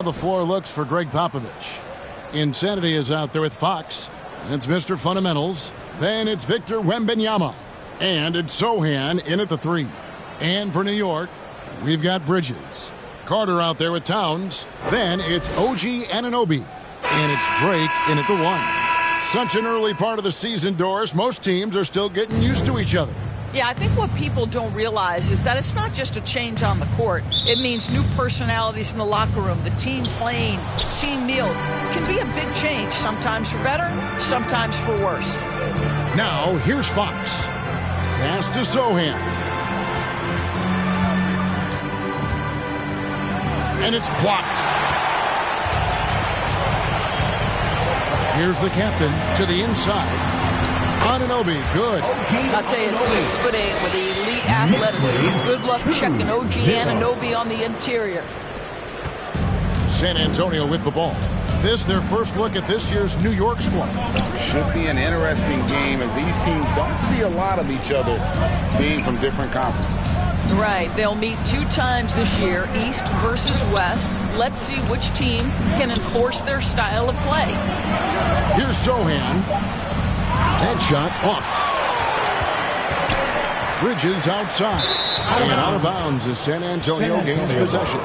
The floor looks for Greg Popovich. Insanity is out there with Fox. And it's Mr. Fundamentals. Then it's Victor Wembanyama. And it's Sochan in at the 3. And for New York, we've got Bridges. Carter out there with Towns. Then it's OG Anunoby. And it's Drake in at the 1. Such an early part of the season, Doris. Most teams are still getting used to each other. Yeah, I think what people don't realize is that it's not just a change on the court. It means new personalities in the locker room, the team playing, team meals. It can be a big change, sometimes for better, sometimes for worse. Now, here's Fox. Pass to Sochan. And it's blocked. Here's the captain to the inside. Anunoby, good. I'll tell you, 6'8" with elite athleticism. Good luck checking OG Anunoby on the interior. San Antonio with the ball. This their first look at this year's New York squad. Should be an interesting game as these teams don't see a lot of each other being from different conferences. Right. They'll meet 2 times this year, East versus West. Let's see which team can enforce their style of play. Here's Sochan. Headshot off. Bridges outside. And out of bounds as San Antonio gains possession.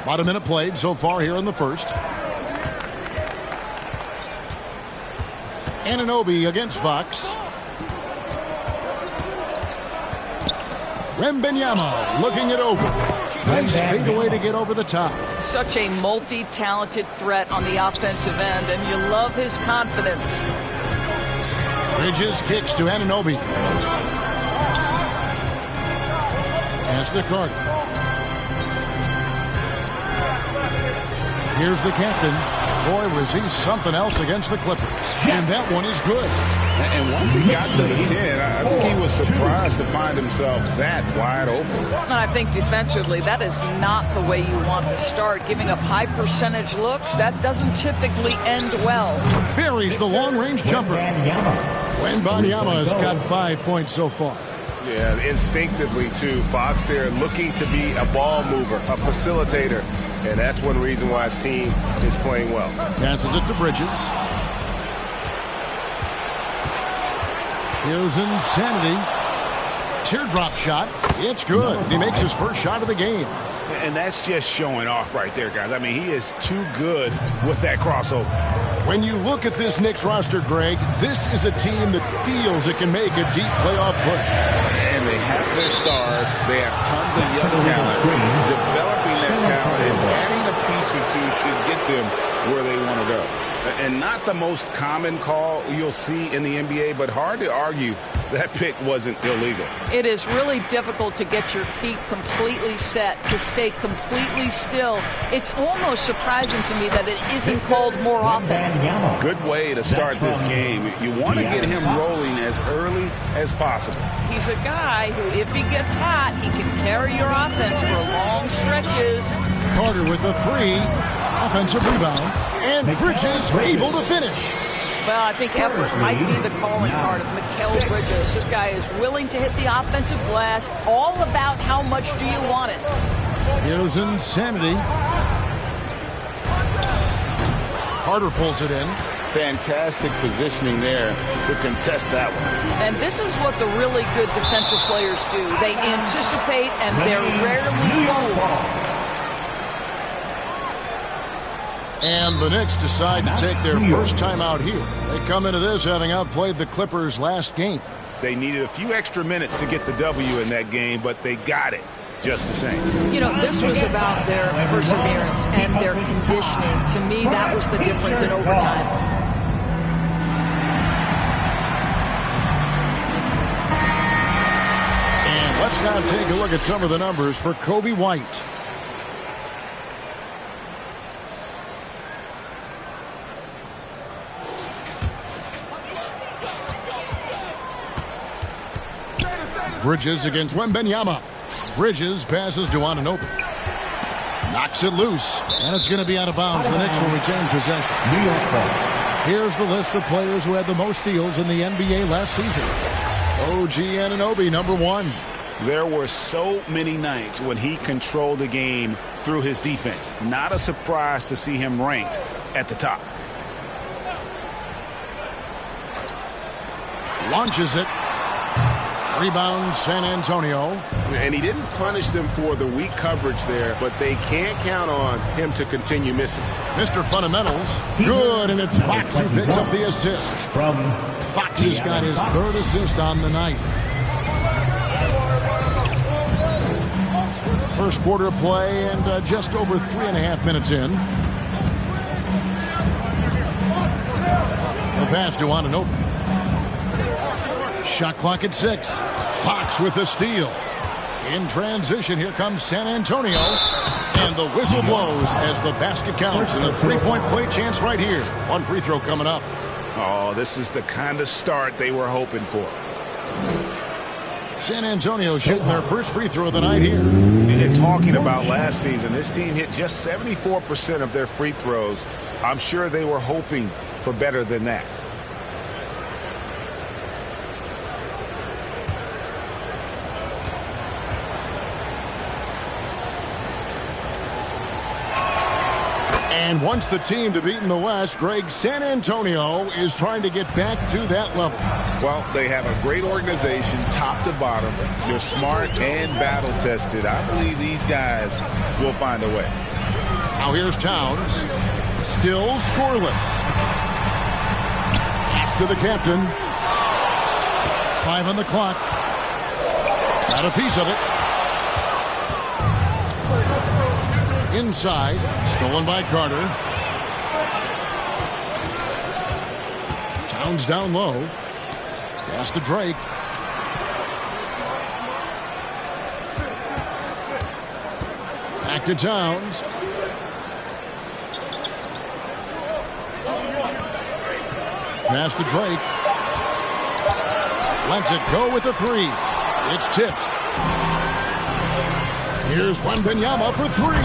About a minute played so far here in the first. Anunoby against Fox. Wembanyama looking it over. Nice fadeaway to get over the top. Such a multi-talented threat on the offensive end, and you love his confidence. Bridges kicks to Anunoby. Pass to Carter. Here's the captain. Boy, was he something else against the Clippers. And that one is good. And once he got to the 10, I think he was surprised to find himself that wide open. And I think defensively, that is not the way you want to start. Giving up high percentage looks, that doesn't typically end well. Buries the long-range jumper. Wembanyama has got 5 points so far. Yeah, instinctively, too. Fox there looking to be a ball mover, a facilitator. And that's one reason why his team is playing well. Passes it to Bridges. Here's Insanity. Teardrop shot. It's good. He makes his first shot of the game. And that's just showing off right there, guys. I mean, he is too good with that crossover. When you look at this Knicks roster, Greg, this is a team that feels it can make a deep playoff push. And they have their stars. They have tons of young talent. Developing that talent and adding a piece or two should get them where they want to go. And not the most common call you'll see in the NBA, but hard to argue that pick wasn't illegal. It is really difficult to get your feet completely set, to stay completely still. It's almost surprising to me that it isn't called more often. Good way to start this game. You want to get him rolling as early as possible. He's a guy who, if he gets hot, he can carry your offense for long stretches. Carter with the 3. Offensive rebound. And Bridges able to finish. Well, I think effort might be the calling card of Mikal Bridges. This guy is willing to hit the offensive glass. All about how much do you want it. Here's Insanity. Carter pulls it in. Fantastic positioning there to contest that one. And this is what the really good defensive players do. They anticipate and they're rarely fooled. And the Knicks decide to take their first time out here. They come into this having outplayed the Clippers last game. They needed a few extra minutes to get the W in that game, but they got it just the same. You know, this was about their perseverance and their conditioning. To me, that was the difference in overtime. And let's now take a look at some of the numbers for Coby White. Bridges against Wembanyama. Bridges passes to Anunoby. Knocks it loose, and it's going to be out of bounds. The Knicks will retain possession. New York ball. Here's the list of players who had the most steals in the NBA last season. OG Anunoby, number 1. There were so many nights when he controlled the game through his defense. Not a surprise to see him ranked at the top. Launches it. Rebound, San Antonio. And he didn't punish them for the weak coverage there, but they can't count on him to continue missing. Mr. Fundamentals. Good, and it's Fox who picks up the assist. Fox has got his 3rd assist on the night. First quarter of play and just over 3.5 minutes in. The pass to Anunoby. Shot clock at 6. Fox with the steal. In transition, here comes San Antonio. And the whistle blows as the basket counts. And a 3-point play chance right here. One free throw coming up. Oh, this is the kind of start they were hoping for. San Antonio shooting their first free throw of the night here. And talking about last season, this team hit just 74% of their free throws. I'm sure they were hoping for better than that. And once the team to beat in the West, Greg, San Antonio is trying to get back to that level. Well, they have a great organization, top to bottom. They're smart and battle-tested. I believe these guys will find a way. Now here's Towns. Still scoreless. Pass to the captain. 5 on the clock. Got a piece of it. Inside, stolen by Carter. Towns down low. Pass to Drake. Back to Towns. Pass to Drake. Lets it go with a 3. It's tipped. Here's Wembanyama for 3.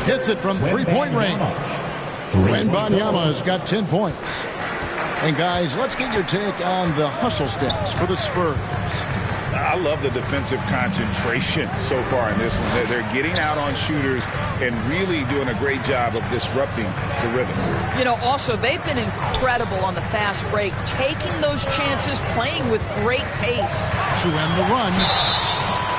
Hits it from 3-point range. Wembanyama has got 10 points. And guys, let's get your take on the hustle stats for the Spurs. I love the defensive concentration so far in this one. They're getting out on shooters and really doing a great job of disrupting the rhythm. You know, also, they've been incredible on the fast break, taking those chances, playing with great pace. To end the run.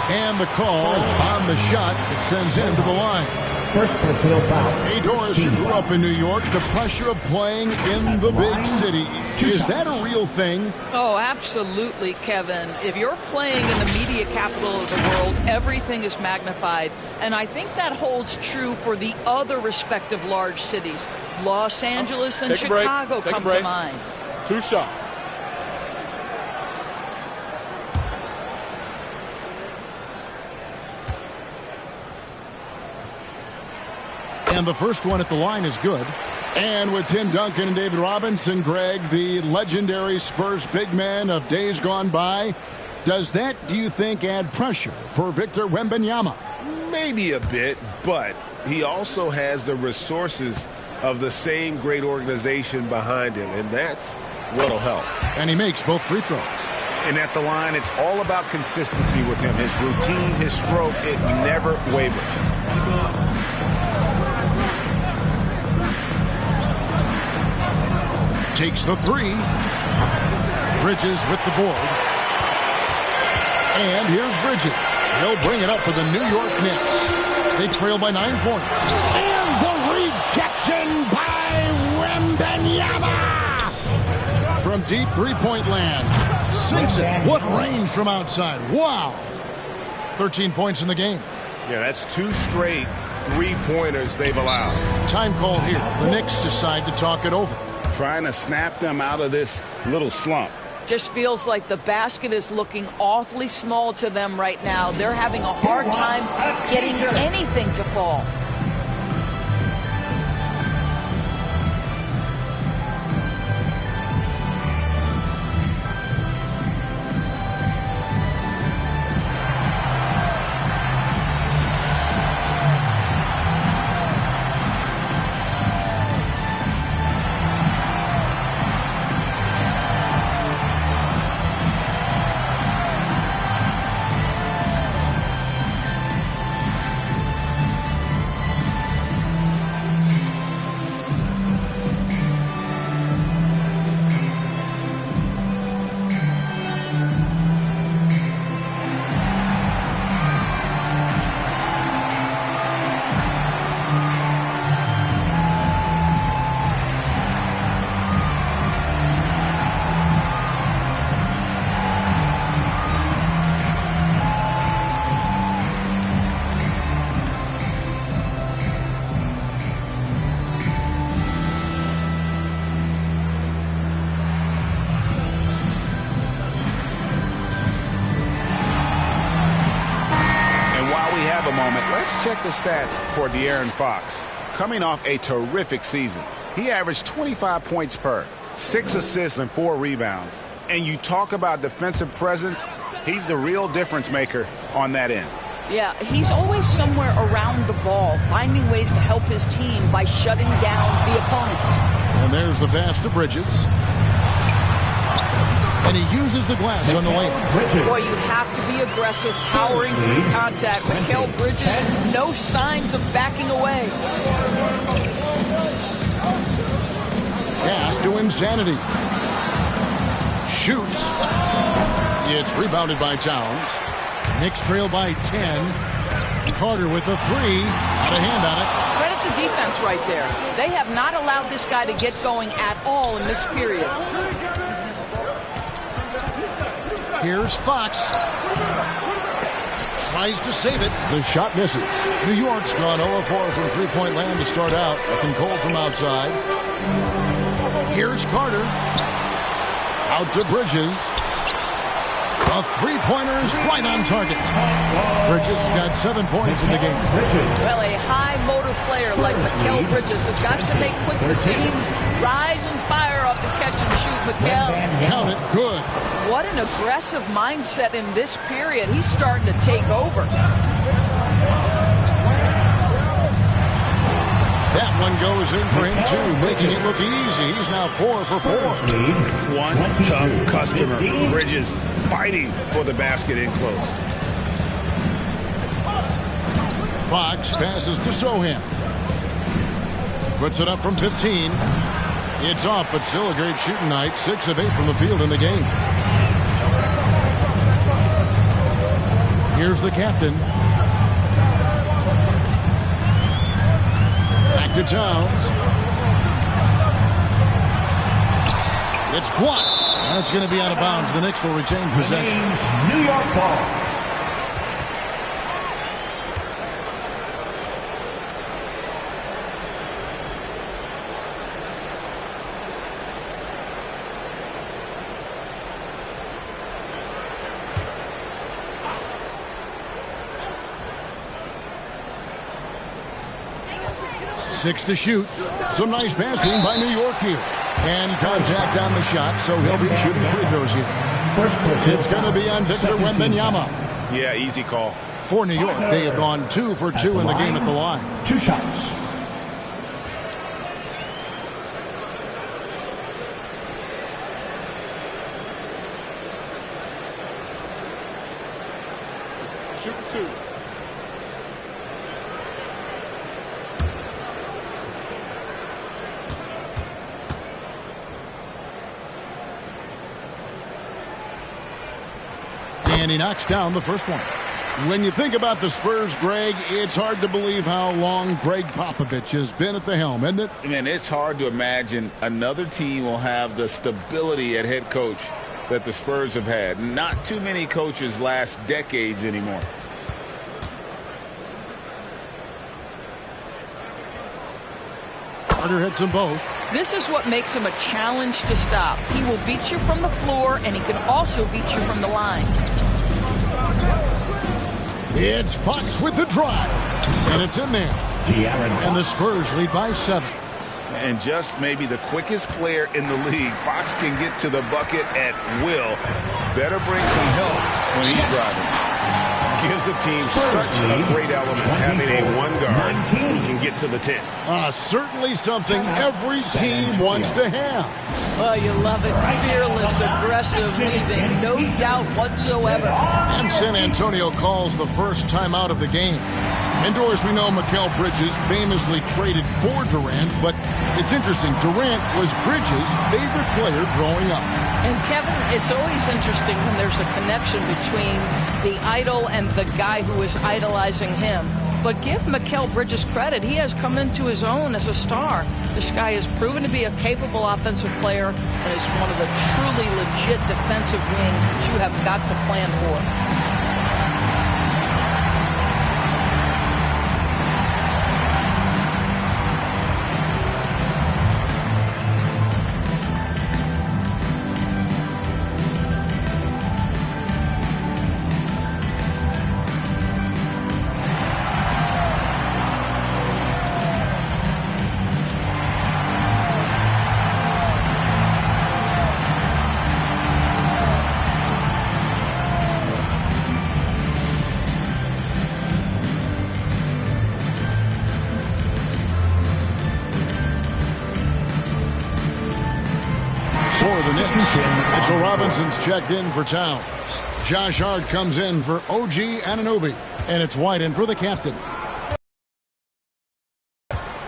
And the call on the shot that sends him to the line. First personal foul. Hey, Doris, you grew up in New York. The pressure of playing in the big city. Is that a real thing? Oh, absolutely, Kevin. If you're playing in the media capital of the world, everything is magnified. And I think that holds true for the other respective large cities. Los Angeles and Chicago come to mind. 2 shots. And the first one at the line is good. And with Tim Duncan and David Robinson, Greg, the legendary Spurs big man of days gone by, does that, do you think, add pressure for Victor Wembanyama? Maybe a bit, but he also has the resources of the same great organization behind him, and that's what'll help. And he makes both free throws. And at the line, it's all about consistency with him. His routine, his stroke, it never wavers. Takes the 3. Bridges with the board. And here's Bridges. He'll bring it up for the New York Knicks. They trail by 9 points. And the rejection by Wembanyama! From deep three-point land. Sinks it. What range from outside. Wow. 13 points in the game. Yeah, that's 2 straight 3-pointers they've allowed. Time call here. The Knicks decide to talk it over. Trying to snap them out of this little slump. Just feels like the basket is looking awfully small to them right now. They're having a hard time getting anything to fall. check the stats for De'Aaron Fox. Coming off a terrific season, he averaged 25 points per, 6 assists and 4 rebounds. And you talk about defensive presence, he's the real difference maker on that end. Yeah, he's always somewhere around the ball, finding ways to help his team by shutting down the opponents. And there's the pass to Bridges. And he uses the glass on the layup. Boy, you have to be aggressive, powering through contact. Mikal Bridges, no signs of backing away. Pass to Insanity. Shoots. It's rebounded by Towns. Knicks trail by 10. Carter with the 3. Out of hand on it. Credit the defense right there. They have not allowed this guy to get going at all in this period. Here's Fox. Tries to save it. The shot misses. New York's gone 0-4 from three-point land to start out. Looking cold from outside. Here's Carter. Out to Bridges. A three-pointer is right on target. Bridges got 7 points in the game. Well, a high-motor player like Mikal Bridges has got to make quick decisions. Rise and fire off the catch and shoot, Mikal. Count it. Good. What an aggressive mindset in this period. He's starting to take over. That one goes in for him, too, making it look easy. He's now 4 for 4. One tough customer. Bridges fighting for the basket in close. Fox passes to Sohan. Puts it up from 15. It's off, but still a great shooting night. 6 of 8 from the field in the game. Here's the captain. Back to Towns. It's blocked. That's going to be out of bounds. The Knicks will retain possession. New York ball. Six to shoot. Some nice passing by New York here. And contact on the shot, so he'll be shooting free throws here. It's going to be on Victor Wembanyama. Yeah, easy call. For New York, they have gone 2 for 2 in the game at the line. 2 shots. Shoot 2. And he knocks down the first one. When you think about the Spurs, Greg, it's hard to believe how long Greg Popovich has been at the helm, isn't it? Man, it's hard to imagine another team will have the stability at head coach that the Spurs have had. Not too many coaches last decades anymore. Carter hits them both. This is what makes him a challenge to stop. He will beat you from the floor, and he can also beat you from the line. It's Fox with the drive. And it's in there. And the Spurs lead by 7. And just maybe the quickest player in the league. Fox can get to the bucket at will. Better bring some help when he's driving. Gives the team such a great element, having a one guard who can get to the 10. Certainly something every team wants to have. Well, you love it. Fearless, aggressive, leaving no doubt whatsoever. And San Antonio calls the first timeout of the game. Indoors, we know Mikal Bridges famously traded for Durant, but it's interesting. Durant was Bridges' favorite player growing up. And Kevin, it's always interesting when there's a connection between the idol and the guy who is idolizing him. But give Mikal Bridges credit. He has come into his own as a star. This guy has proven to be a capable offensive player and is one of the truly legit defensive wings that you have got to plan for. For the Knicks, Mitchell Robinson's checked in for Towns. Josh Hart comes in for OG Anunoby. And it's White in for the captain.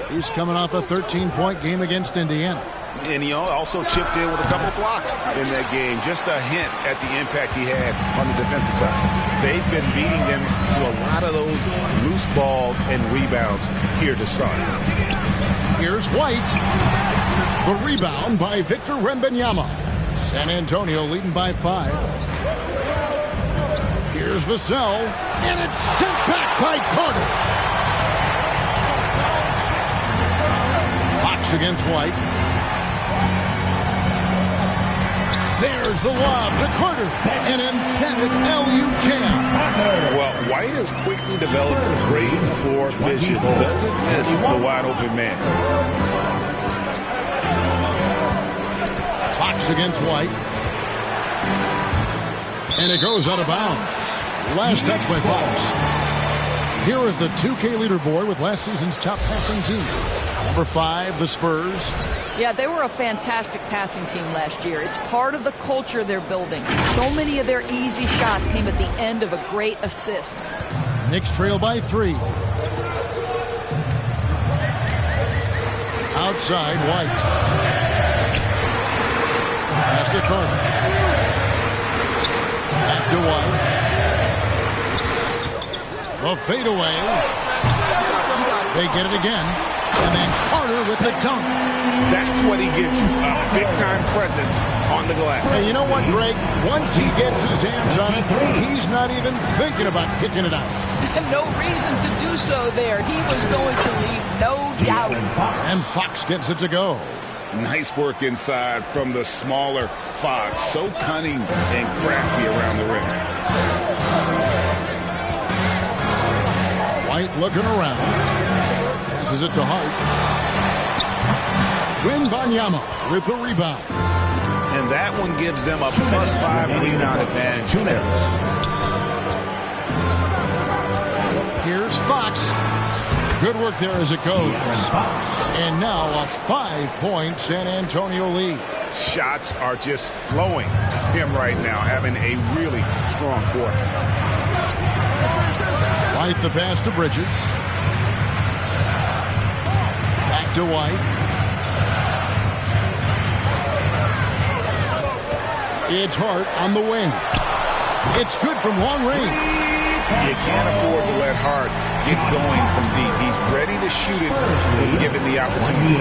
He's coming off a 13-point game against Indiana. And he also chipped in with a couple of blocks in that game. Just a hint at the impact he had on the defensive side. They've been beating them to a lot of those loose balls and rebounds here to start. Here's White. The rebound by Victor Wembanyama. San Antonio leading by 5. Here's Vassell. And it's sent back by Carter. Fox against White. There's the lob to Carter. An emphatic LU jam. Well, White has quickly developed great floor vision. Doesn't miss the wide open man. Fox against White. And it goes out of bounds. Last touch by Fox. Here is the 2K leaderboard with last season's top passing team. Number 5, the Spurs. Yeah, they were a fantastic passing team last year. It's part of the culture they're building. So many of their easy shots came at the end of a great assist. Knicks trail by 3. Outside, White. Pass to Carter. Back to White. The fadeaway. They get it again. And then Carter with the dunk. That's what he gives you, a big-time presence on the glass. Hey, you know what, Greg? Once he gets his hands on it, he's not even thinking about kicking it out. No reason to do so there. He was going to leave, no doubt. And Fox gets it to go. Nice work inside from the smaller Fox. So cunning and crafty around the rim. White looking around. Passes it to Hart. Wembanyama with the rebound. And that one gives them a +5 rebound advantage. Here's Fox. Good work there as it goes. And now a 5-point San Antonio lead. Shots are just flowing for him right now, having a really strong quarter. White the pass to Bridges. Back to White. It's Hart on the wing. It's good from long range. You can't afford to let Hart get going from deep. He's ready to shoot it when given the opportunity.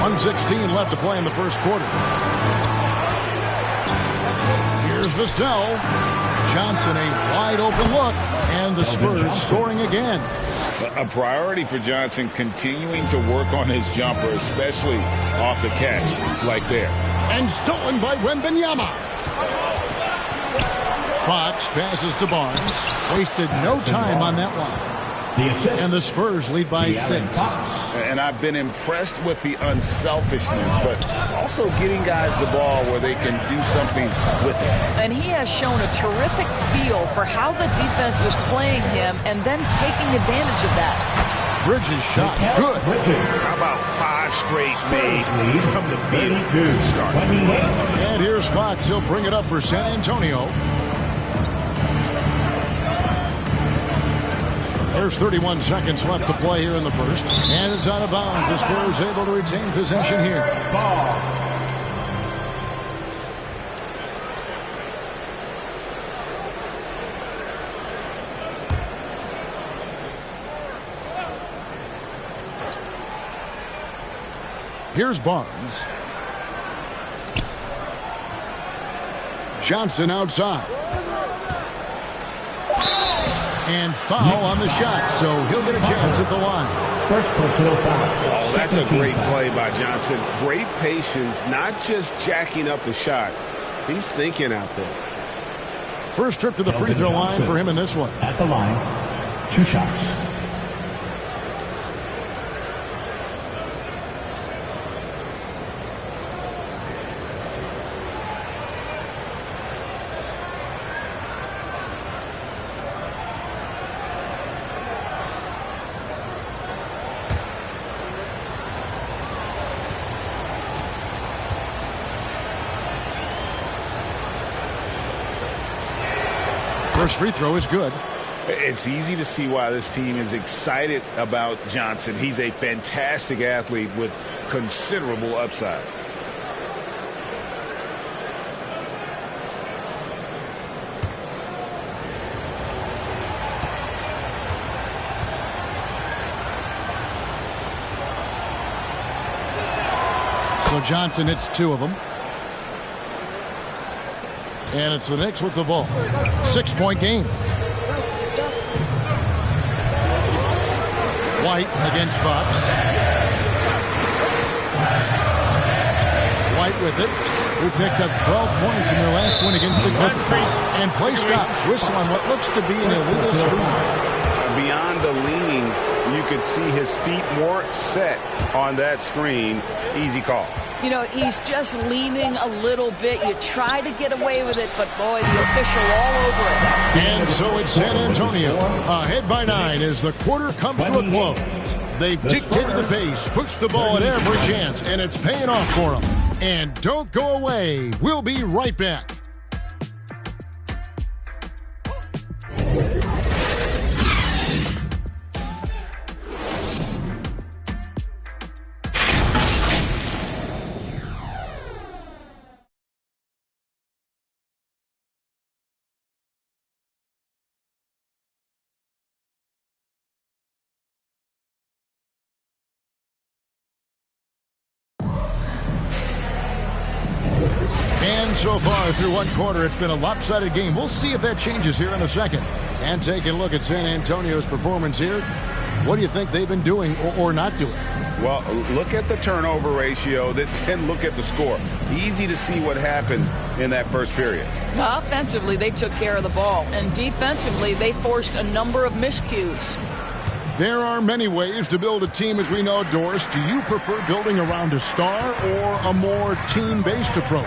1:16 left to play in the first quarter. Here's Vassell. Johnson, a wide open look. And the Spurs scoring again. A priority for Johnson, continuing to work on his jumper, especially off the catch like there. And stolen by Wembanyama. Fox passes to Barnes. Wasted no time on that one. And the Spurs lead by 6. And I've been impressed with the unselfishness, but also getting guys the ball where they can do something with it. And he has shown a terrific feel for how the defense is playing him and then taking advantage of that. Bridges shot good. How about 5 straight made from the field to start? And here's Fox. He'll bring it up for San Antonio. There's 31 seconds left to play here in the first. And it's out of bounds. The Spurs able to retain possession here. Here's Barnes. Johnson outside. And foul on the shot, so he'll get a chance at the line. First personal foul. Oh, that's a great play by Johnson. Great patience, not just jacking up the shot. He's thinking out there. First trip to the free throw line for him in this one. At the line, 2 shots. First free throw is good. It's easy to see why this team is excited about Johnson. He's a fantastic athlete with considerable upside. So Johnson hits 2 of them. And it's the Knicks with the ball. 6-point game. White against Fox. White with it, who picked up 12 points in their last win against the Clippers. And play stops. Whistle on what looks to be an illegal screen. Beyond the leaning, you could see his feet weren't set on that screen. Easy call. You know, he's just leaning a little bit. You try to get away with it, but boy, the official all over it. And so it's San Antonio. Ahead by 9 as the quarter comes to a close. They've dictated the pace, pushed the ball at every chance, and it's paying off for them. And don't go away. We'll be right back. And so far through one quarter, it's been a lopsided game. We'll see if that changes here in a second. And taking a look at San Antonio's performance here, what do you think they've been doing or not doing? Well, look at the turnover ratio, then look at the score. Easy to see what happened in that first period. Offensively, they took care of the ball. And defensively, they forced a number of miscues. There are many ways to build a team, as we know, Doris. Do you prefer building around a star or a more team-based approach?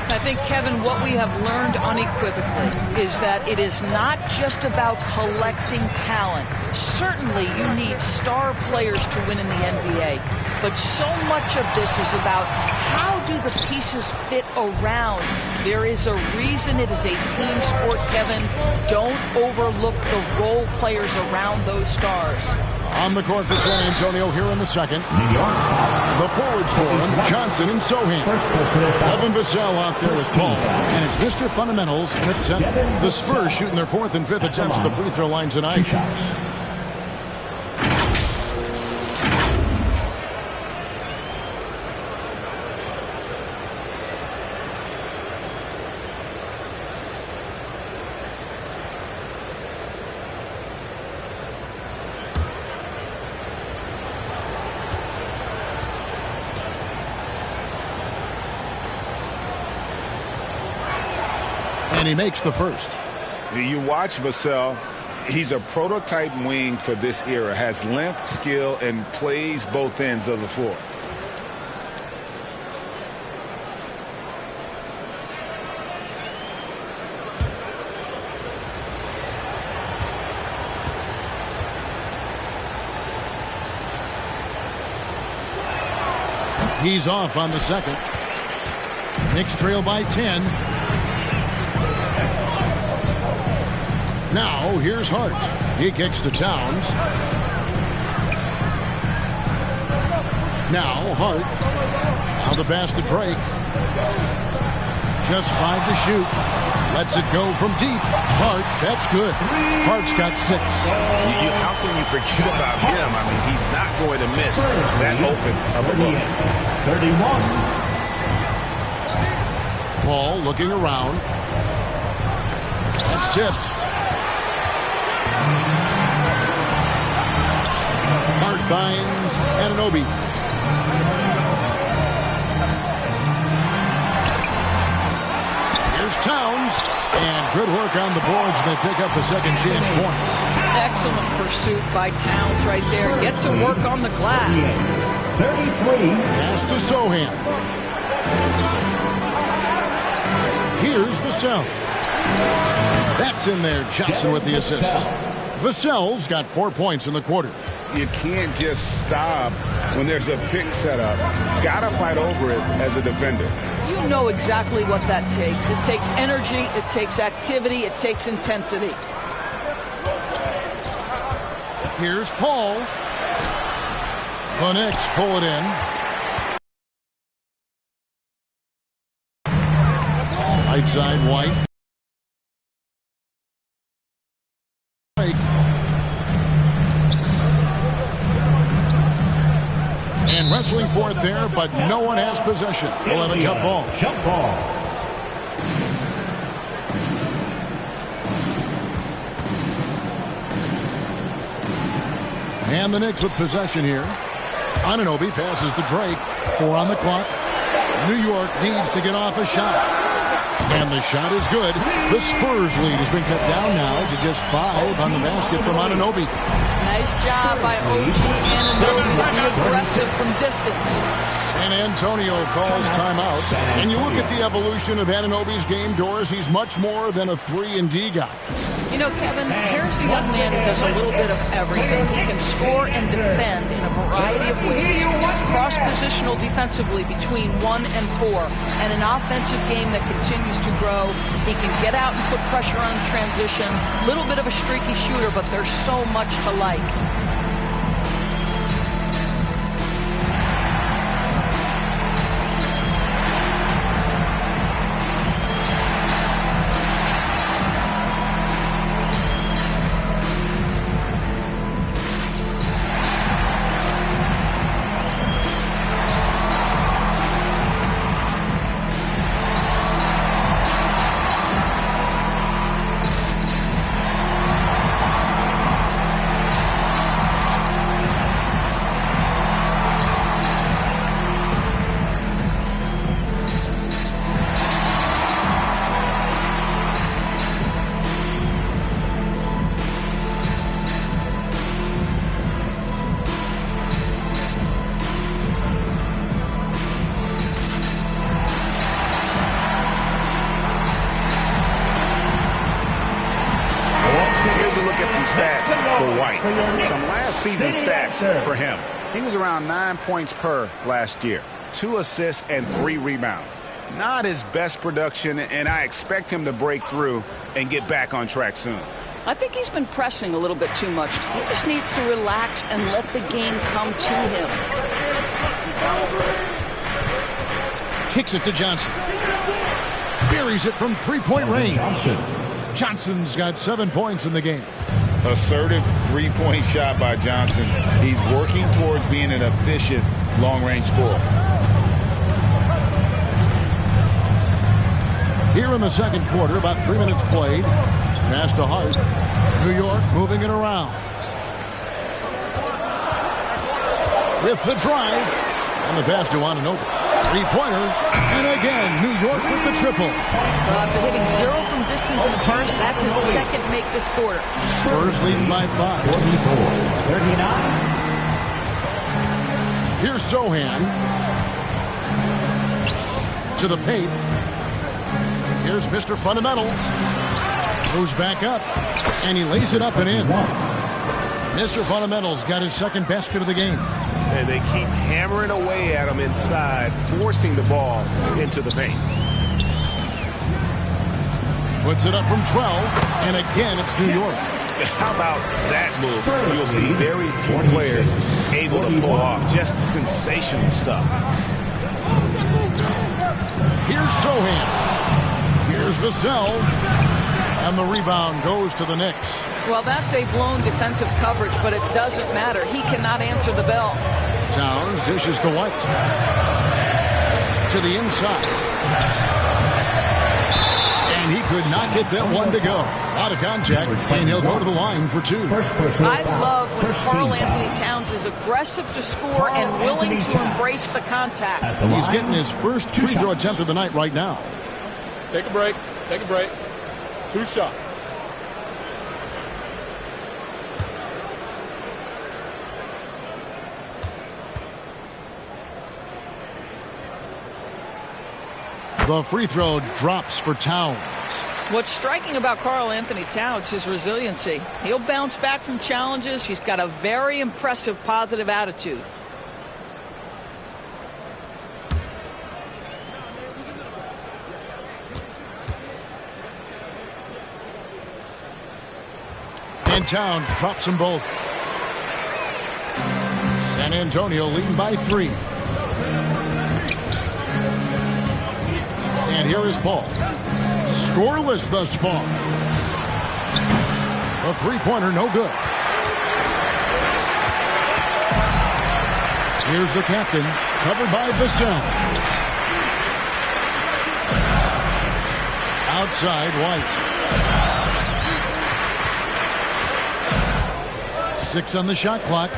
I think, Kevin, what we have learned unequivocally is that it is not just about collecting talent. Certainly, you need star players to win in the NBA. But so much of this is about how do the pieces fit around. There is a reason it is a team sport, Kevin. Don't overlook the role players around those stars. On the court for San Antonio here in the second. The forwards for him, Johnson and Sohan. Evan Vassell out there with Paul. And it's Mr. Fundamentals and it's center. The Spurs shooting their 4th and 5th attempts at the free throw line tonight. And he makes the first. You watch Vassell. He's a prototype wing for this era. Has length, skill, and plays both ends of the floor. He's off on the second. Knicks trail by 10. Now, here's Hart. He kicks to Towns. Now, Hart. Now the pass to Drake. Just 5 to shoot. Lets it go from deep. Hart, that's good. Hart's got 6. How can you forget about him? I mean, he's not going to miss that open of a look. 31. Paul looking around. That's tipped. Hart finds Anunoby. Here's Towns. And good work on the boards. They pick up the second chance points. Excellent pursuit by Towns right there. Get to work on the glass. 33. Pass to Sohan. Here's Vassell. That's in there. Johnson with the assist. Vassell's got 4 points in the quarter. You can't just stop when there's a pick set up. Got to fight over it as a defender. You know exactly what that takes. It takes energy, it takes activity, it takes intensity. Here's Paul. The Knicks pull it in. Right side, White. And wrestling for it there, but no one has possession. We'll have a jump ball. Jump ball. And the Knicks with possession here. Anunoby passes to Drake. 4 on the clock. New York needs to get off a shot. And the shot is good. The Spurs lead has been cut down now to just 5 on the basket from Anunoby. Nice job by OG Anunoby to be aggressive from distance. San Antonio calls timeout. And you look at the evolution of Anunoby's game, Doris. He's much more than a 3-and-D guy. You know, Kevin, here's a young man who does a little bit of everything. He can score and defend in a variety of ways. Cross-positional defensively between 1 and 4. And an offensive game that continues to grow. He can get out and put pressure on transition. Little bit of a streaky shooter, but there's so much to like. Some last season stats for him. He was around 9 points per last year. 2 assists and 3 rebounds. Not his best production, and I expect him to break through and get back on track soon. I think he's been pressing a little bit too much. He just needs to relax and let the game come to him. Kicks it to Johnson. Buries it from 3-point range. Johnson's got 7 points in the game. Assertive 3-point shot by Johnson. He's working towards being an efficient long-range scorer. Here in the second quarter, about 3 minutes played. Pass to Hart. New York moving it around. With the drive. And the pass to Anunoby. 3-pointer. And again, New York with the triple. After hitting 0 from distance in the first, that's his second make this quarter. Spurs leading by 5. 44-39. Here's Sohan. To the paint. Here's Mr. Fundamentals. Goes back up. And he lays it up and in. Mr. Fundamentals got his second basket of the game. And they keep hammering away at him inside, forcing the ball into the paint. Puts it up from 12, and again it's New York. How about that move? You'll see very few players able to pull off just sensational stuff. Here's Sohan. Here's Vassell. And the rebound goes to the Knicks. Well, that's a blown defensive coverage, but it doesn't matter. He cannot answer the bell. Towns dishes to White. To the inside. And he could not get that one to go. Out of contact, and he'll go to the line for 2. I love when Karl Anthony Towns is aggressive to score and willing to embrace the contact. He's getting his first free throw attempt of the night right now. Take a break. Take a break. 2 shots. The free throw drops for Towns. What's striking about Karl Anthony Towns is his resiliency. He'll bounce back from challenges. He's got a very impressive positive attitude. And Towns drops them both. San Antonio leading by 3. And here is Paul. Scoreless thus far. A three-pointer, no good. Here's the captain, covered by Vassell. Outside, White. 6 on the shot clock.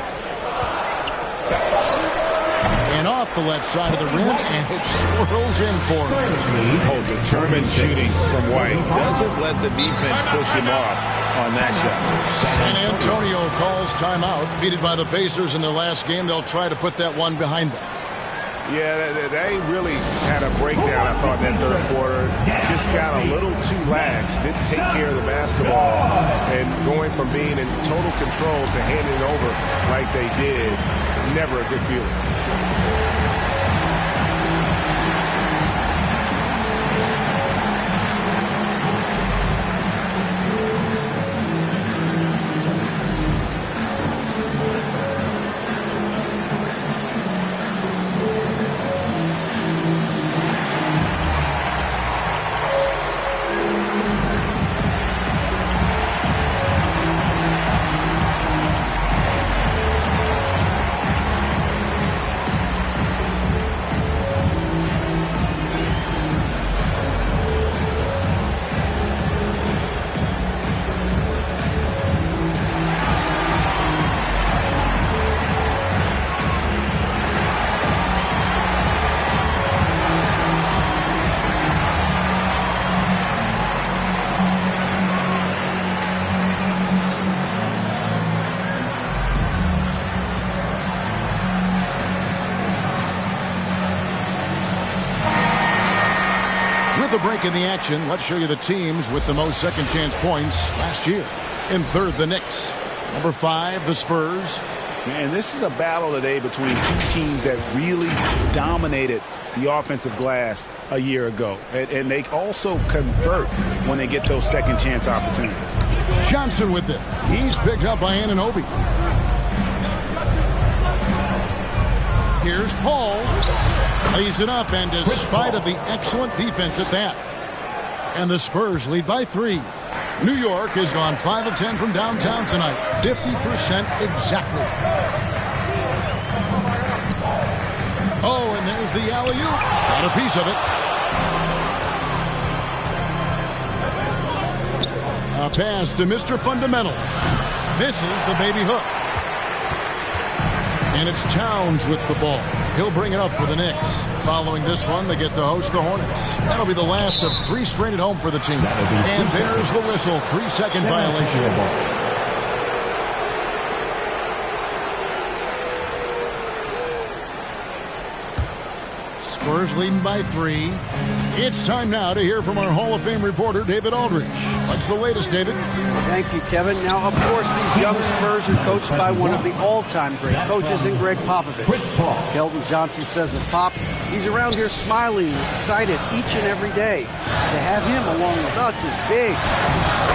And off the left side of the rim, and it swirls in for him. Oh, determined shooting from White. Doesn't let the defense push him off on that shot. San Antonio calls timeout. Defeated by the Pacers in their last game, they'll try to put that one behind them. Yeah, they really had a breakdown, I thought, in that third quarter. Just got a little too lax, didn't take care of the basketball, and going from being in total control to handing it over like they did, never a good feeling. With a break in the action, let's show you the teams with the most second-chance points last year. In third, the Knicks. Number 5, the Spurs. And this is a battle today between two teams that really dominated the offensive glass a year ago. And they also convert when they get those second-chance opportunities. Johnson with it. He's picked up by Anunoby. Here's Paul. Lays it up, and despite of the excellent defense at that. And the Spurs lead by 3. New York has gone 5 of 10 from downtown tonight. 50% exactly. Oh, and there's the alley-oop. Got a piece of it. A pass to Mr. Fundamental. Misses the baby hook. And it's Towns with the ball. He'll bring it up for the Knicks. Following this one, they get to host the Hornets. That'll be the last of 3 straight at home for the team. And there's the whistle. 3-second violation. Spurs leading by 3. It's time now to hear from our Hall of Fame reporter, David Aldridge. What's the latest, David? Thank you, Kevin. Now, of course, these young Spurs are coached by one of the all-time great coaches in Greg Popovich. Keldon Johnson says of Pop, he's around here smiling, excited each and every day. To have him along with us is big.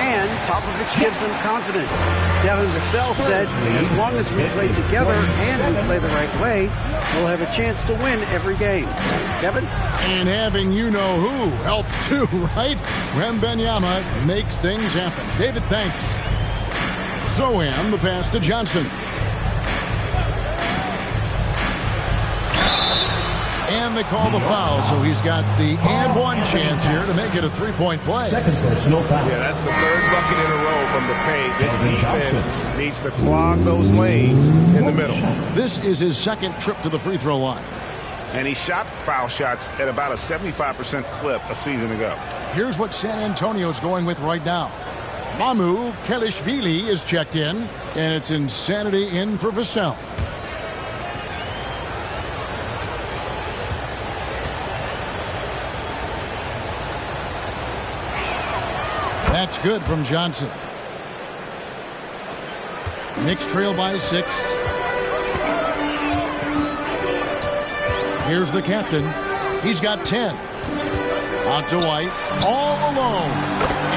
And Popovich gives them confidence. Devin Vassell said, as long as we play together and we play the right way, we'll have a chance to win every game. Kevin? And having you-know-who helps too, right? Wembanyama makes things happen. David, thanks. Zohan, the pass to Johnson. And they call the foul, so he's got the and one chance here to make it a three-point play. Yeah, that's the third bucket in a row from the paint. This defense needs to clog those lanes in the middle. This is his second trip to the free throw line. And he shot foul shots at about a 75% clip a season ago. Here's what San Antonio's going with right now. Mamu Kelishvili is checked in, and it's Insanity in for Vassell. That's good from Johnson. Knicks trail by 6. Here's the captain. He's got 10. Out to White, all alone.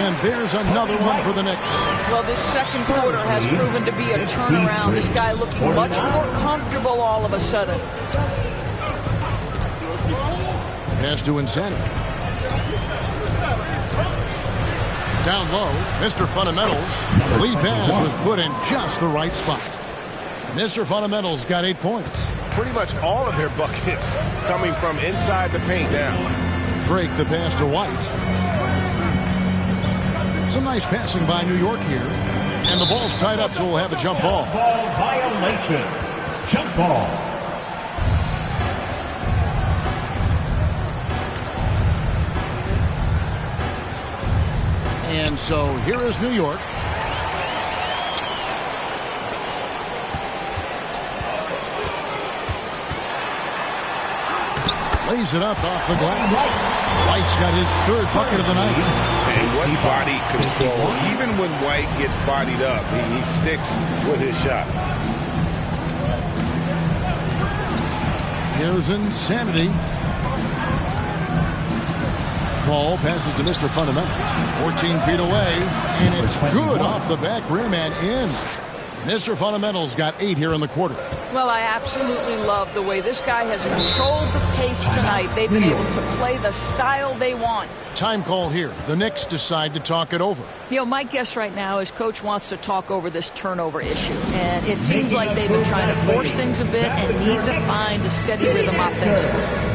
And there's another one for the Knicks. Well, this second quarter has proven to be a turnaround. This guy looking much more comfortable all of a sudden. Pass to Insanity. Down low, Mr. Fundamentals. Lead pass was put in just the right spot. Mr. Fundamentals got 8 points. Pretty much all of their buckets coming from inside the paint now. Drake the pass to White. Some nice passing by New York here. And the ball's tied up, so we'll have a jump ball. Ball violation. Jump ball. And so here is New York. Lays it up off the glass. White's got his 3rd bucket of the night. And what body control. Even when White gets bodied up, he sticks with his shot. Here's Insanity. Ball passes to Mr. Fundamentals. 14 feet away. And it's good off the back rim and in. Mr. Fundamentals got 8 here in the quarter. Well, I absolutely love the way this guy has controlled the pace tonight. They've been able to play the style they want. Time call here. The Knicks decide to talk it over. You know, my guess right now is Coach wants to talk over this turnover issue. And it seems like they've been trying to force things a bit and need to find a steady rhythm offensively.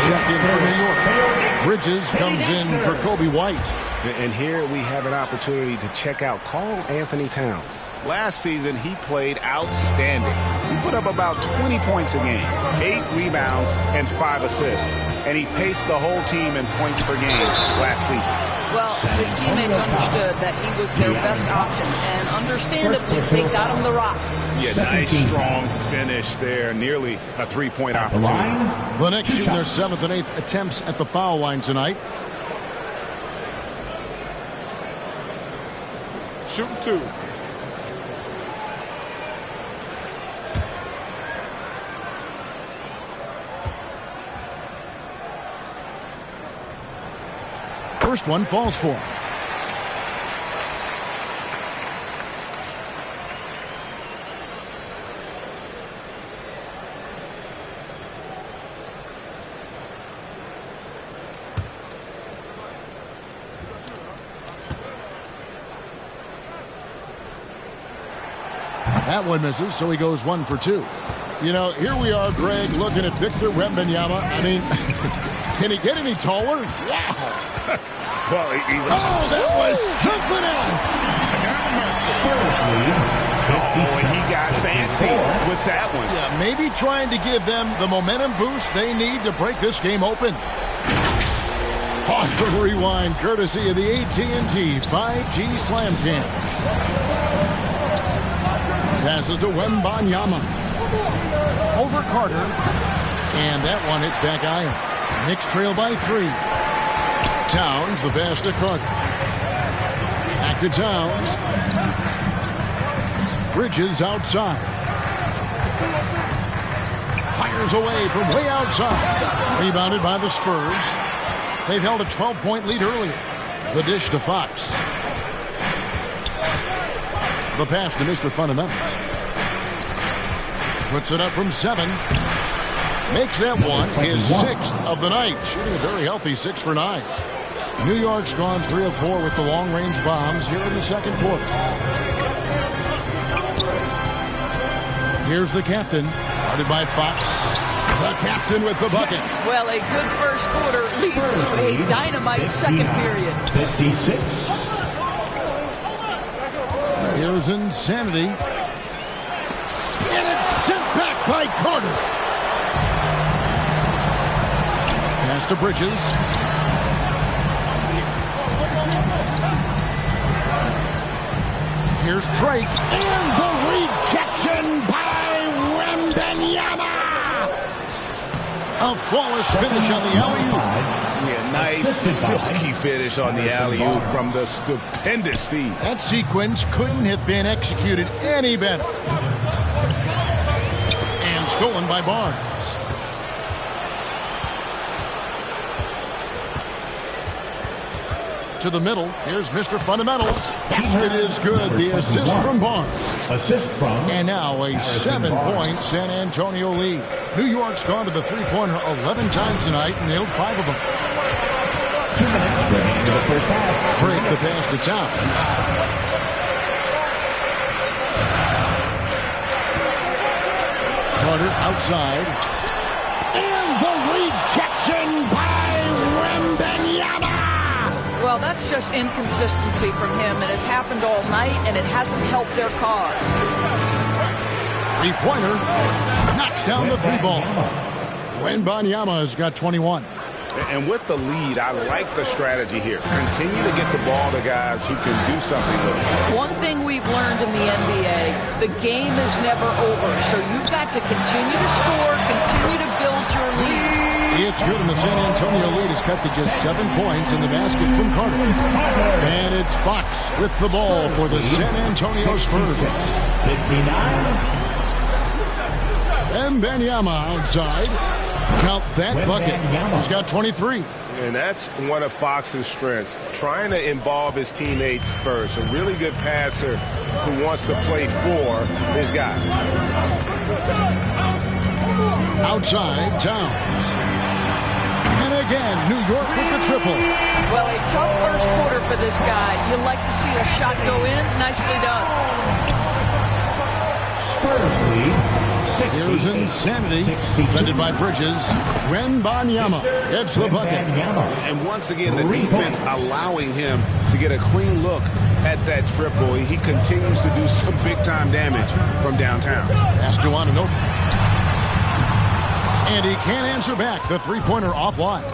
Checked in for New York. Bridges comes in for Kobe White. And here we have an opportunity to check out Karl Anthony Towns. Last season, he played outstanding. He put up about 20 points a game, 8 rebounds, and 5 assists. And he paced the whole team in points per game last season. Well, his teammates understood that he was their best option, and understandably, they got him the rock. Yeah, nice, strong finish there. Nearly a 3-point opportunity. The Knicks shooting their 7th and 8th attempts at the foul line tonight. Shooting 2. First one falls for him. That one misses, so he goes 1 for 2. You know, here we are, Greg, looking at Victor Wembanyama. I mean, can he get any taller? Wow. Well, that was something else. Oh, he got fancy with that one. Yeah, maybe trying to give them the momentum boost they need to break this game open. Awesome rewind, courtesy of the AT&T 5G Slam Cam. Passes to Wembanyama. Over Carter. And that one hits back iron. Knicks trail by 3. Towns, the pass to Carter. Back to Towns. Bridges outside. Fires away from way outside. Rebounded by the Spurs. They've held a 12-point lead earlier. The dish to Fox. The pass to Mr. Fundamentals. Puts it up from 7. Makes that one his 6th of the night. Shooting a very healthy 6 for 9. New York's gone 3 of 4 with the long-range bombs here in the second quarter. Here's the captain, guarded by Fox. The captain with the bucket. Well, a good first quarter leads to a dynamite second period. 56. Here's Insanity. And it's sent back by Carter. Pass to Bridges. Here's Drake. And the rejection by Wembanyama. A flawless finish on the alley-oop. Yeah, nice, silky finish on the alley-oop from the stupendous feed. That sequence couldn't have been executed any better. And stolen by Barnes. To the middle. Here's Mr. Fundamentals. Basket is good. The assist from Barnes. Assist from. And now a 7-point San Antonio lead. New York's gone to the three-pointer 11 times tonight and nailed 5 of them. 2 minutes remaining in the first half. Break the pass to Towns. Carter outside. And the rejection by Wembanyama. Well, that's just inconsistency from him, and it's happened all night, and it hasn't helped their cause. Three-pointer knocks down the 3-ball. Wembanyama has got 21. And with the lead, I like the strategy here. Continue to get the ball to guys who can do something with it. One thing we've learned in the NBA, the game is never over. So you've got to continue to score, continue to build your lead. It's good, and the San Antonio lead is cut to just 7 points in the basket from Carter. And it's Fox with the ball for the San Antonio Spurs. 59. Wembanyama outside. Count that bucket. He's got 23. And that's one of Fox's strengths, trying to involve his teammates first. A really good passer who wants to play for his guys. Outside, Towns. And again, New York with the triple. Well, a tough first quarter for this guy. You'd like to see a shot go in. Nicely done. Spurs lead. Here's Insanity, defended by Bridges. Wembanyama gets the bucket. And once again, the defense allowing him to get a clean look at that triple. He continues to do some big-time damage from downtown. Pass to Anunoby. And he can't answer back. The three-pointer offline.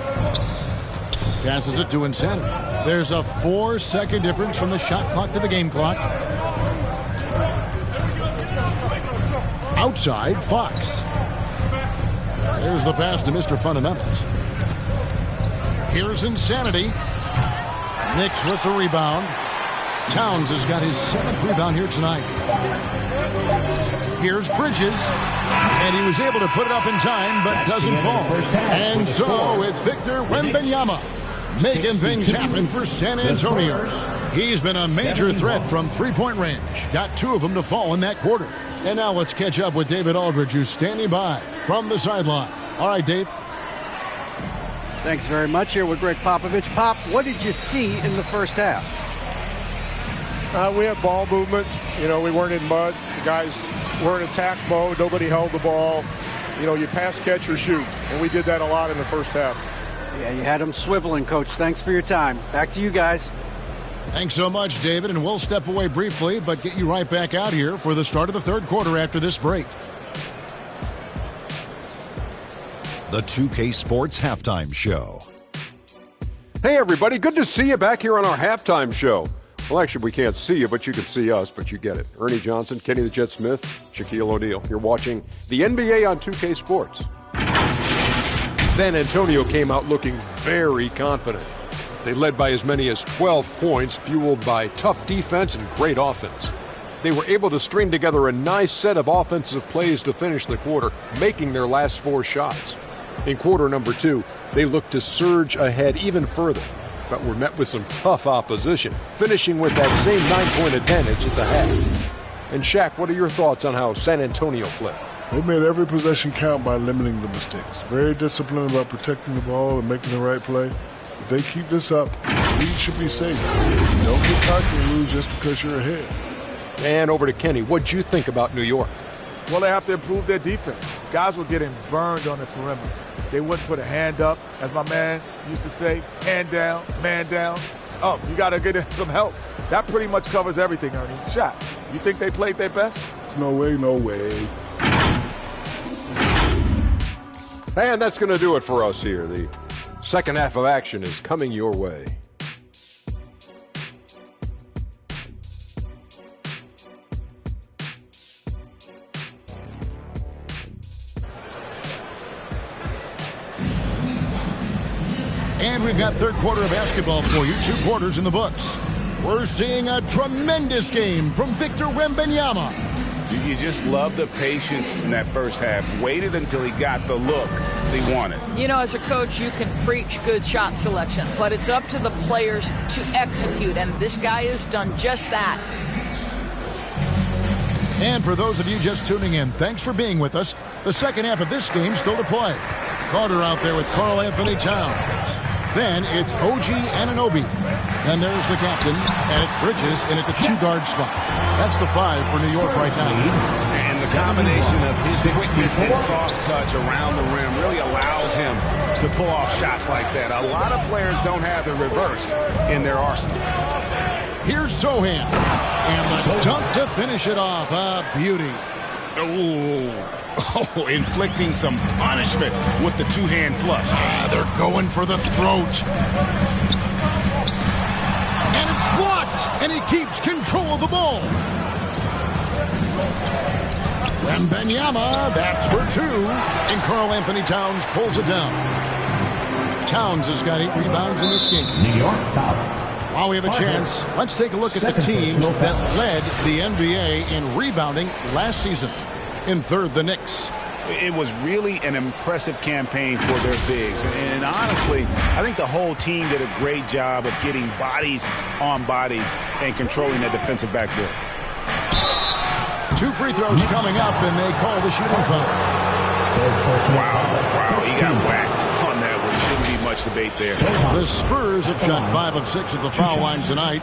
Passes it to Insanity. There's a 4-second difference from the shot clock to the game clock. Outside, Fox. There's the pass to Mr. Fundamentals. Here's Insanity. Knicks with the rebound. Towns has got his 7th rebound here tonight. Here's Bridges. And he was able to put it up in time, but doesn't fall. And so it's Victor Wembanyama making things happen for San Antonio. He's been a major threat from three-point range. Got 2 of them to fall in that quarter. And now let's catch up with David Aldridge, who's standing by from the sideline. All right, Dave. Thanks very much. Here with Greg Popovich. Pop, what did you see in the first half? We had ball movement. You know, we weren't in mud. The guys were in attack mode. Nobody held the ball. You know, you pass, catch, or shoot. And we did that a lot in the first half. Yeah, you had them swiveling, Coach. Thanks for your time. Back to you guys. Thanks so much, David, and we'll step away briefly, but get you right back out here for the start of the third quarter after this break. The 2K Sports Halftime Show. Hey, everybody. Good to see you back here on our halftime show. Well, actually, we can't see you, but you can see us, but you get it. Ernie Johnson, Kenny the Jet Smith, Shaquille O'Neal. You're watching the NBA on 2K Sports. San Antonio came out looking very confident. They led by as many as 12 points, fueled by tough defense and great offense. they were able to string together a nice set of offensive plays to finish the quarter, making their last 4 shots. In quarter number 2, they looked to surge ahead even further, but were met with some tough opposition, finishing with that same 9-point advantage at the half. And Shaq, what are your thoughts on how San Antonio played? They made every possession count by limiting the mistakes. Very disciplined about protecting the ball and making the right play. If they keep this up, the lead should be safe. Don't get cocky and lose just because you're ahead. And over to Kenny. What'd you think about New York? Well, they have to improve their defense. Guys were getting burned on the perimeter. They wouldn't put a hand up, as my man used to say, hand down, man down. Oh, you got to get some help. That pretty much covers everything, Ernie. Shaq, you think they played their best? No way, no way. And that's going to do it for us here. The second half of action is coming your way. And we've got third quarter of basketball for you. 2 quarters in the books. We're seeing a tremendous game from Victor Wembanyama. You just love the patience in that first half. Waited until he got the look he wanted. You know, as a coach, you can preach good shot selection, but it's up to the players to execute, and this guy has done just that. And for those of you just tuning in, thanks for being with us. The second half of this game still to play. Carter out there with Karl Anthony Towns. Then it's OG Anunoby. And there's the captain, and it's Bridges in at the 2-guard spot. That's the 5 for New York right now. And the combination of his quickness and soft touch around the rim really allows him to pull off shots like that. A lot of players don't have the reverse in their arsenal. Here's Sohan. And the dunk to finish it off. A beauty. Oh, inflicting some punishment with the 2-hand flush. They're going for the throat. And it's blocked. And he keeps control of the ball. Wembanyama, that's for 2. And Karl Anthony Towns pulls it down. Towns has got 8 rebounds in this game. New York foul. While we have a chance, let's take a look at the teams that led the NBA in rebounding last season. In third, the Knicks. It was really an impressive campaign for their bigs. And honestly, I think the whole team did a great job of getting bodies on bodies and controlling that defensive backboard. 2 free throws coming up, and they call the shooting foul. Wow, he got whacked on that one. Shouldn't be much debate there. The Spurs have shot 5 of 6 at the foul line tonight.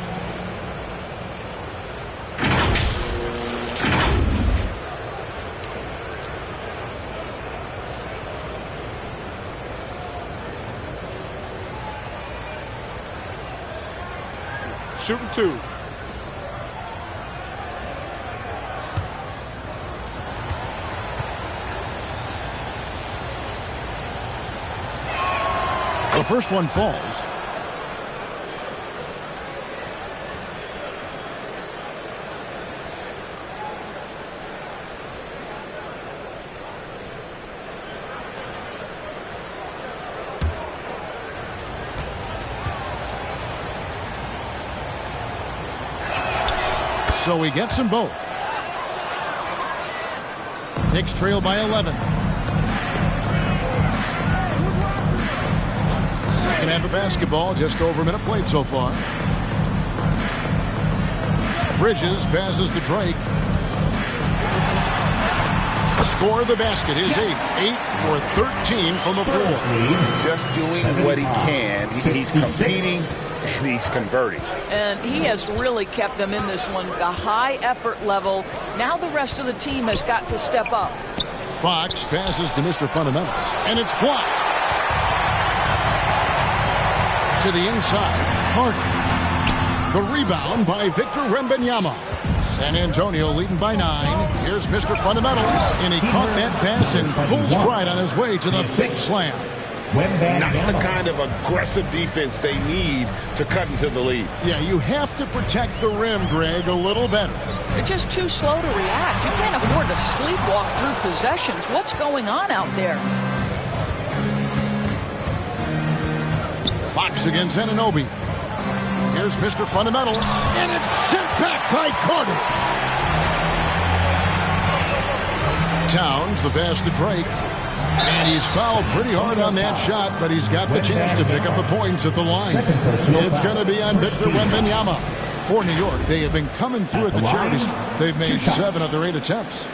Shooting 2. The first one falls. So he gets them both. Knicks trail by 11. Second half of basketball, just over a minute played so far. Bridges passes to Drake. Score the basket, his 8 for 13 from the floor. Just doing what he can. He's competing and he's converting. And he has really kept them in this one. The high effort level. Now the rest of the team has got to step up. Fox passes to Mr. Fundamentals, and it's blocked. To the inside, Harden. The rebound by Victor Wembanyama. San Antonio leading by 9. Here's Mr. Fundamentals, and he caught that pass in full stride on his way to the big slam. Not the kind of aggressive defense they need to cut into the lead. Yeah, you have to protect the rim, Greg, a little better. They're just too slow to react. You can't afford to sleepwalk through possessions. What's going on out there? Fox against Anunoby. Here's Mr. Fundamentals, and it's sent back by Carter. Towns, the pass to Drake. And he's fouled pretty hard on that shot, but he's got the chance to pick up the points at the line. It's going to be on Victor Wembanyama. For New York, they have been coming through at the charities. They've made 7 of their 8 attempts.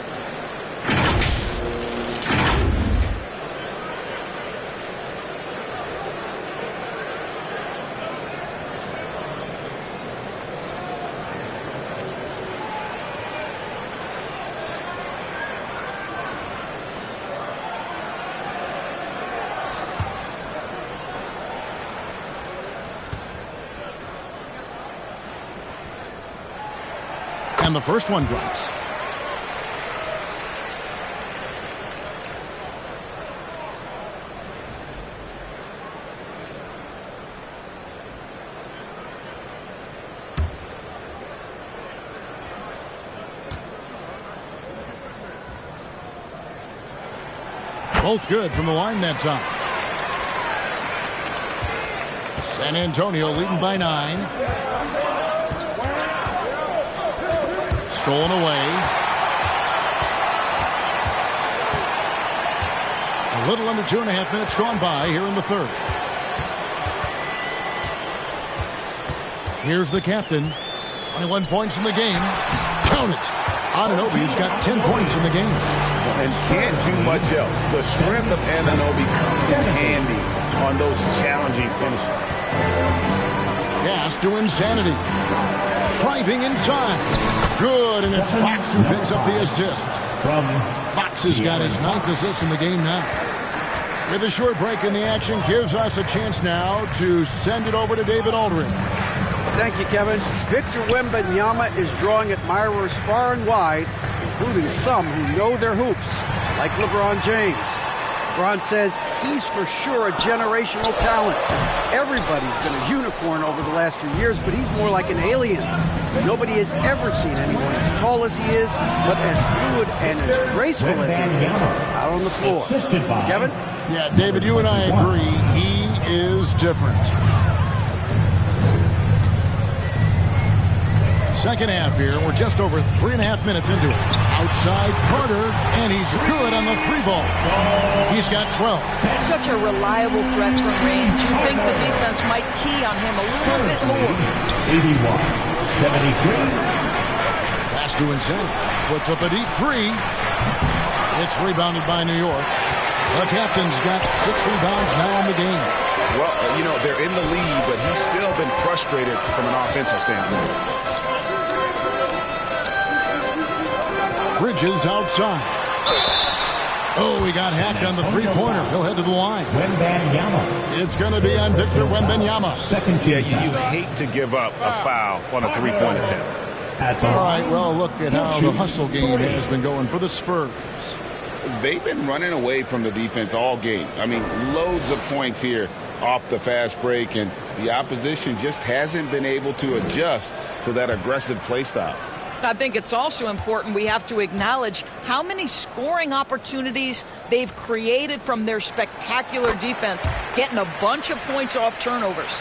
And the first one drops. Both good from the line that time. San Antonio leading by 9. Stolen away. A little under 2.5 minutes gone by here in the third. Here's the captain. 21 points in the game. Count it. Anunoby's got 10 points in the game. And can't do much else. The strength of Anunoby comes in handy on those challenging finishes. Pass to Insanity. Driving inside. Good, and it's Fox who picks up the assist. Fox has got his 9th assist in the game now. With a short break in the action, gives us a chance now to send it over to David Aldridge. Thank you, Kevin. Victor Wembanyama is drawing admirers far and wide, including some who know their hoops, like LeBron James. LeBron says he's for sure a generational talent. Everybody's been a unicorn over the last few years, but he's more like an alien. Nobody has ever seen anyone as tall as he is, but as fluid and as graceful as he is out on the floor. Kevin? Yeah, David, you and I agree. He is different. Second half here. We're just over 3.5 minutes into it. Outside Carter, and he's good on the 3-ball. He's got 12. Such a reliable threat from range. You think the defense might key on him a little bit more. 81-73. Pass to Insanity. Puts up a deep 3. It's rebounded by New York. The captain's got 6 rebounds now in the game. Well, you know, they're in the lead, but he's still been frustrated from an offensive standpoint. Bridges outside. Oh, he got hacked on the 3-pointer. He'll head to the line. It's going to be on Victor Wembanyama. Yeah, you hate to give up a foul on a 3-point attempt. All right, well, look at how the hustle game has been going for the Spurs. They've been running away from the defense all game. I mean, loads of points here off the fast break, and the opposition just hasn't been able to adjust to that aggressive play style. I think it's also important we have to acknowledge how many scoring opportunities they've created from their spectacular defense, getting a bunch of points off turnovers.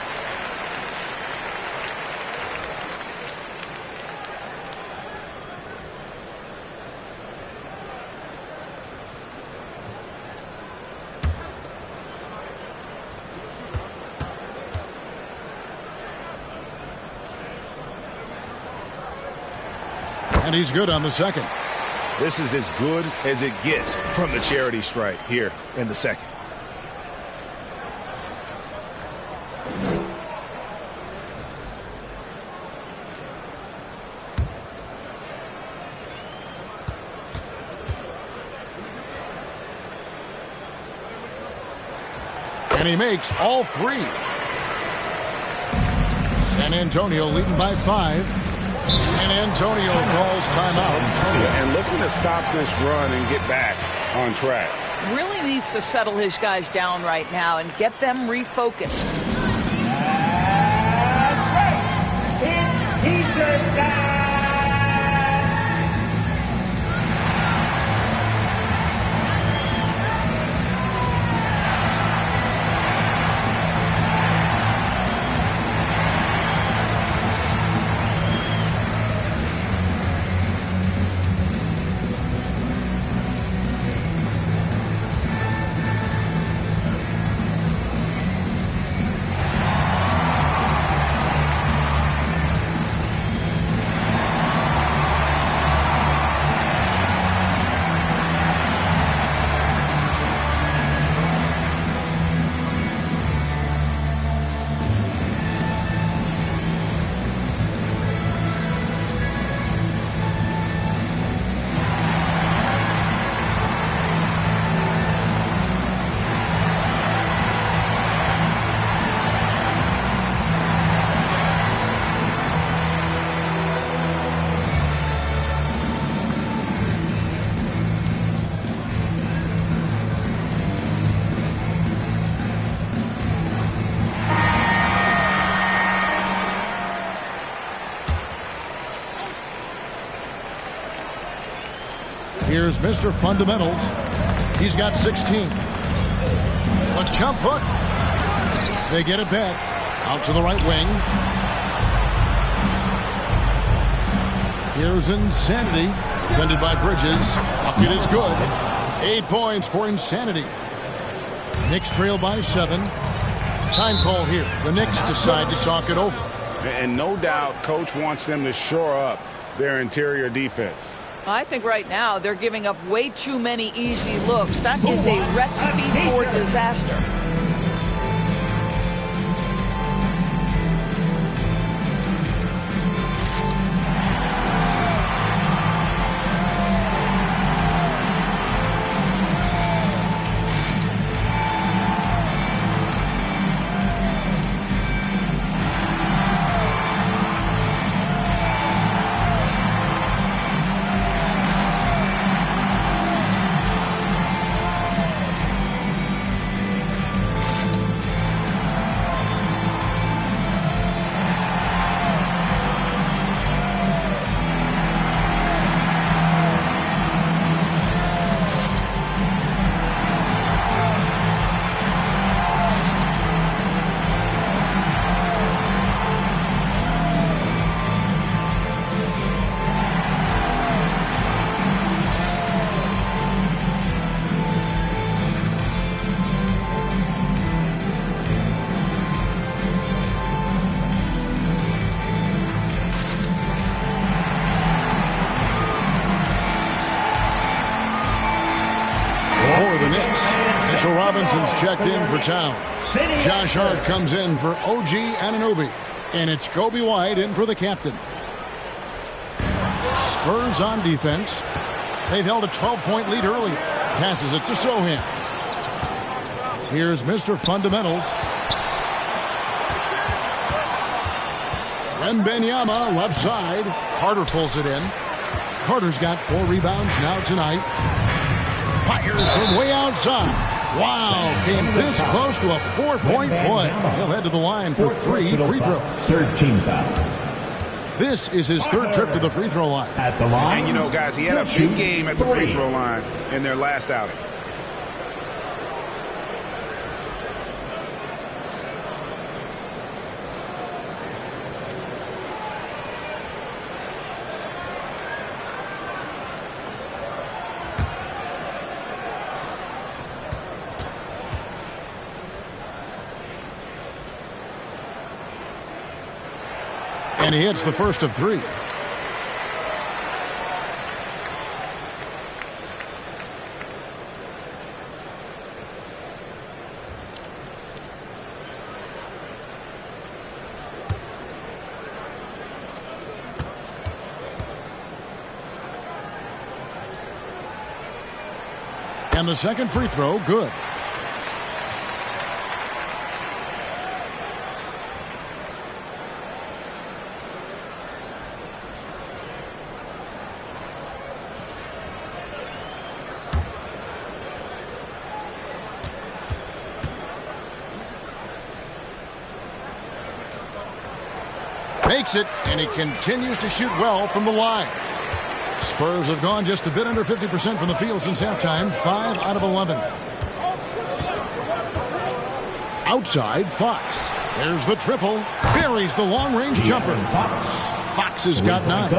And he's good on the second. This is as good as it gets from the charity stripe here in the second. And he makes all 3. San Antonio leading by 5. San Antonio calls timeout. And looking to stop this run and get back on track. Really needs to settle his guys down right now and get them refocused. It's teaser time! Here's Mr. Fundamentals. He's got 16. The jump hook. They get it back. Out to the right wing. Here's Insanity. Defended by Bridges. Bucket is good. 8 points for Insanity. Knicks trail by 7. Time call here. The Knicks decide to talk it over. And no doubt, Coach wants them to shore up their interior defense. I think right now they're giving up way too many easy looks. That is a recipe for disaster. Robinson's checked in for Town. Josh Hart comes in for OG Anunoby. And it's Kobe White in for the captain. Spurs on defense. They've held a 12-point lead earlier. Passes it to Sohan. Here's Mr. Fundamentals. Wembanyama left side. Carter pulls it in. Carter's got 4 rebounds now tonight. Fires from way outside. Wow, came this close to a 4-point play. He'll head to the line for 3 free throws. Third team foul. This is his 3rd trip to the free throw line. At the line. And you know, guys, he had a big game at the free throw line in their last outing. And he hits the first of 3. And the second free throw, good. Makes it, and he continues to shoot well from the line. Spurs have gone just a bit under 50% from the field since halftime, 5 out of 11. Outside, Fox. There's the triple. Buries the long-range jumper. Fox has got 9.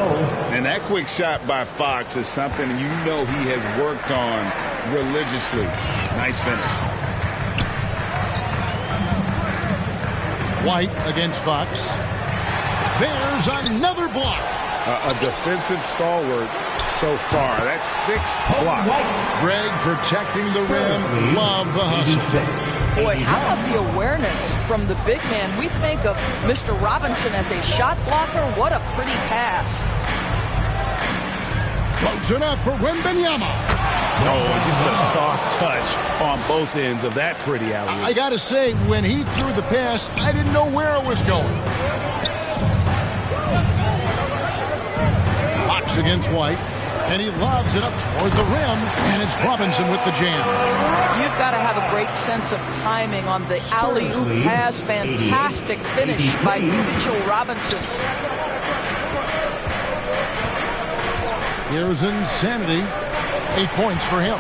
And that quick shot by Fox is something you know he has worked on religiously. Nice finish. White against Fox. There's another block. A defensive stalwart so far. That's 6 blocks. Greg protecting the rim. Love the hustle. Boy, how about the awareness from the big man? We think of Mr. Robinson as a shot blocker. What a pretty pass. Floats it up for Wembanyama. Oh, just a soft touch on both ends of that pretty alley. I got to say, when he threw the pass, I didn't know where it was going. Fox against White, and he lobs it up toward the rim, and it's Robinson with the jam. You've got to have a great sense of timing on the alley-oop pass. Fantastic finish by Mitchell Robinson. Here's Insanity. 8 points for him.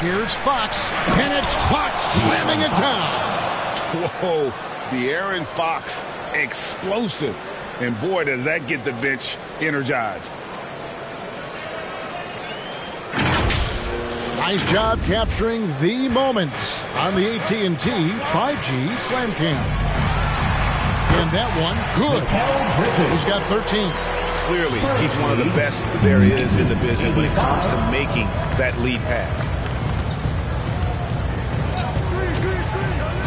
Here's Fox, and it's Fox slamming it down. Whoa, De'Aaron Fox, explosive. And boy, does that get the bench energized. Nice job capturing the moments on the AT&T 5G Slam Cam. And that one, good. He's got 13. Clearly, he's one of the best there is in the business when it comes to making that lead pass.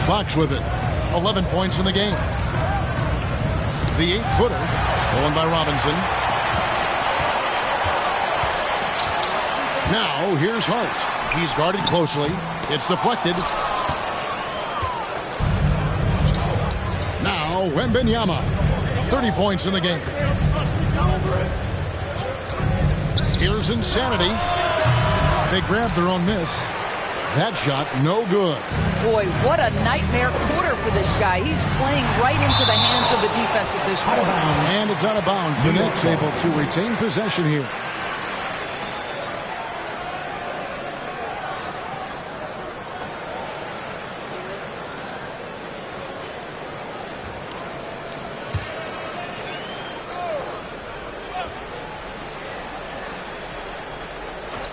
Fox with it. 11 points in the game. The 8-footer stolen by Robinson. Now, here's Hart. He's guarded closely. It's deflected. Now, Wembanyama. 30 points in the game. Here's Insanity. They grabbed their own miss. That shot, no good. Boy, what a nightmare quarter for this guy. He's playing right into the hands of the defense at this point. And it's out of bounds. The Knicks able to retain possession here.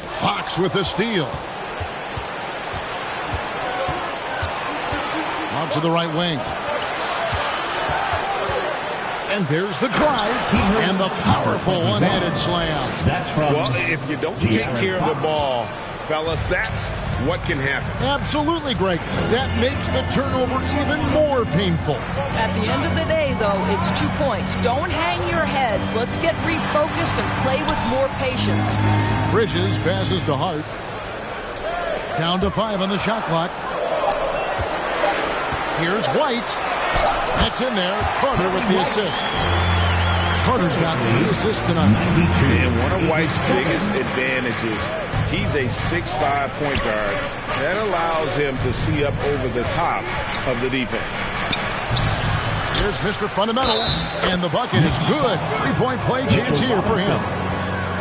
Fox with the steal. Out to the right wing. And there's the drive and the powerful one-handed slam. Well, if you don't take care of the ball, fellas, that's what can happen. Absolutely, Greg. That makes the turnover even more painful. At the end of the day, though, it's 2 points. Don't hang your heads. Let's get refocused and play with more patience. Bridges passes to Hart. Down to 5 on the shot clock. Here's White. That's in there. Carter with the assist. Carter's got 3 assists tonight. And one of White's biggest advantages, he's a 6'5" point guard. That allows him to see up over the top of the defense. Here's Mr. Fundamentals. And the bucket is good. 3-point play chance here for him.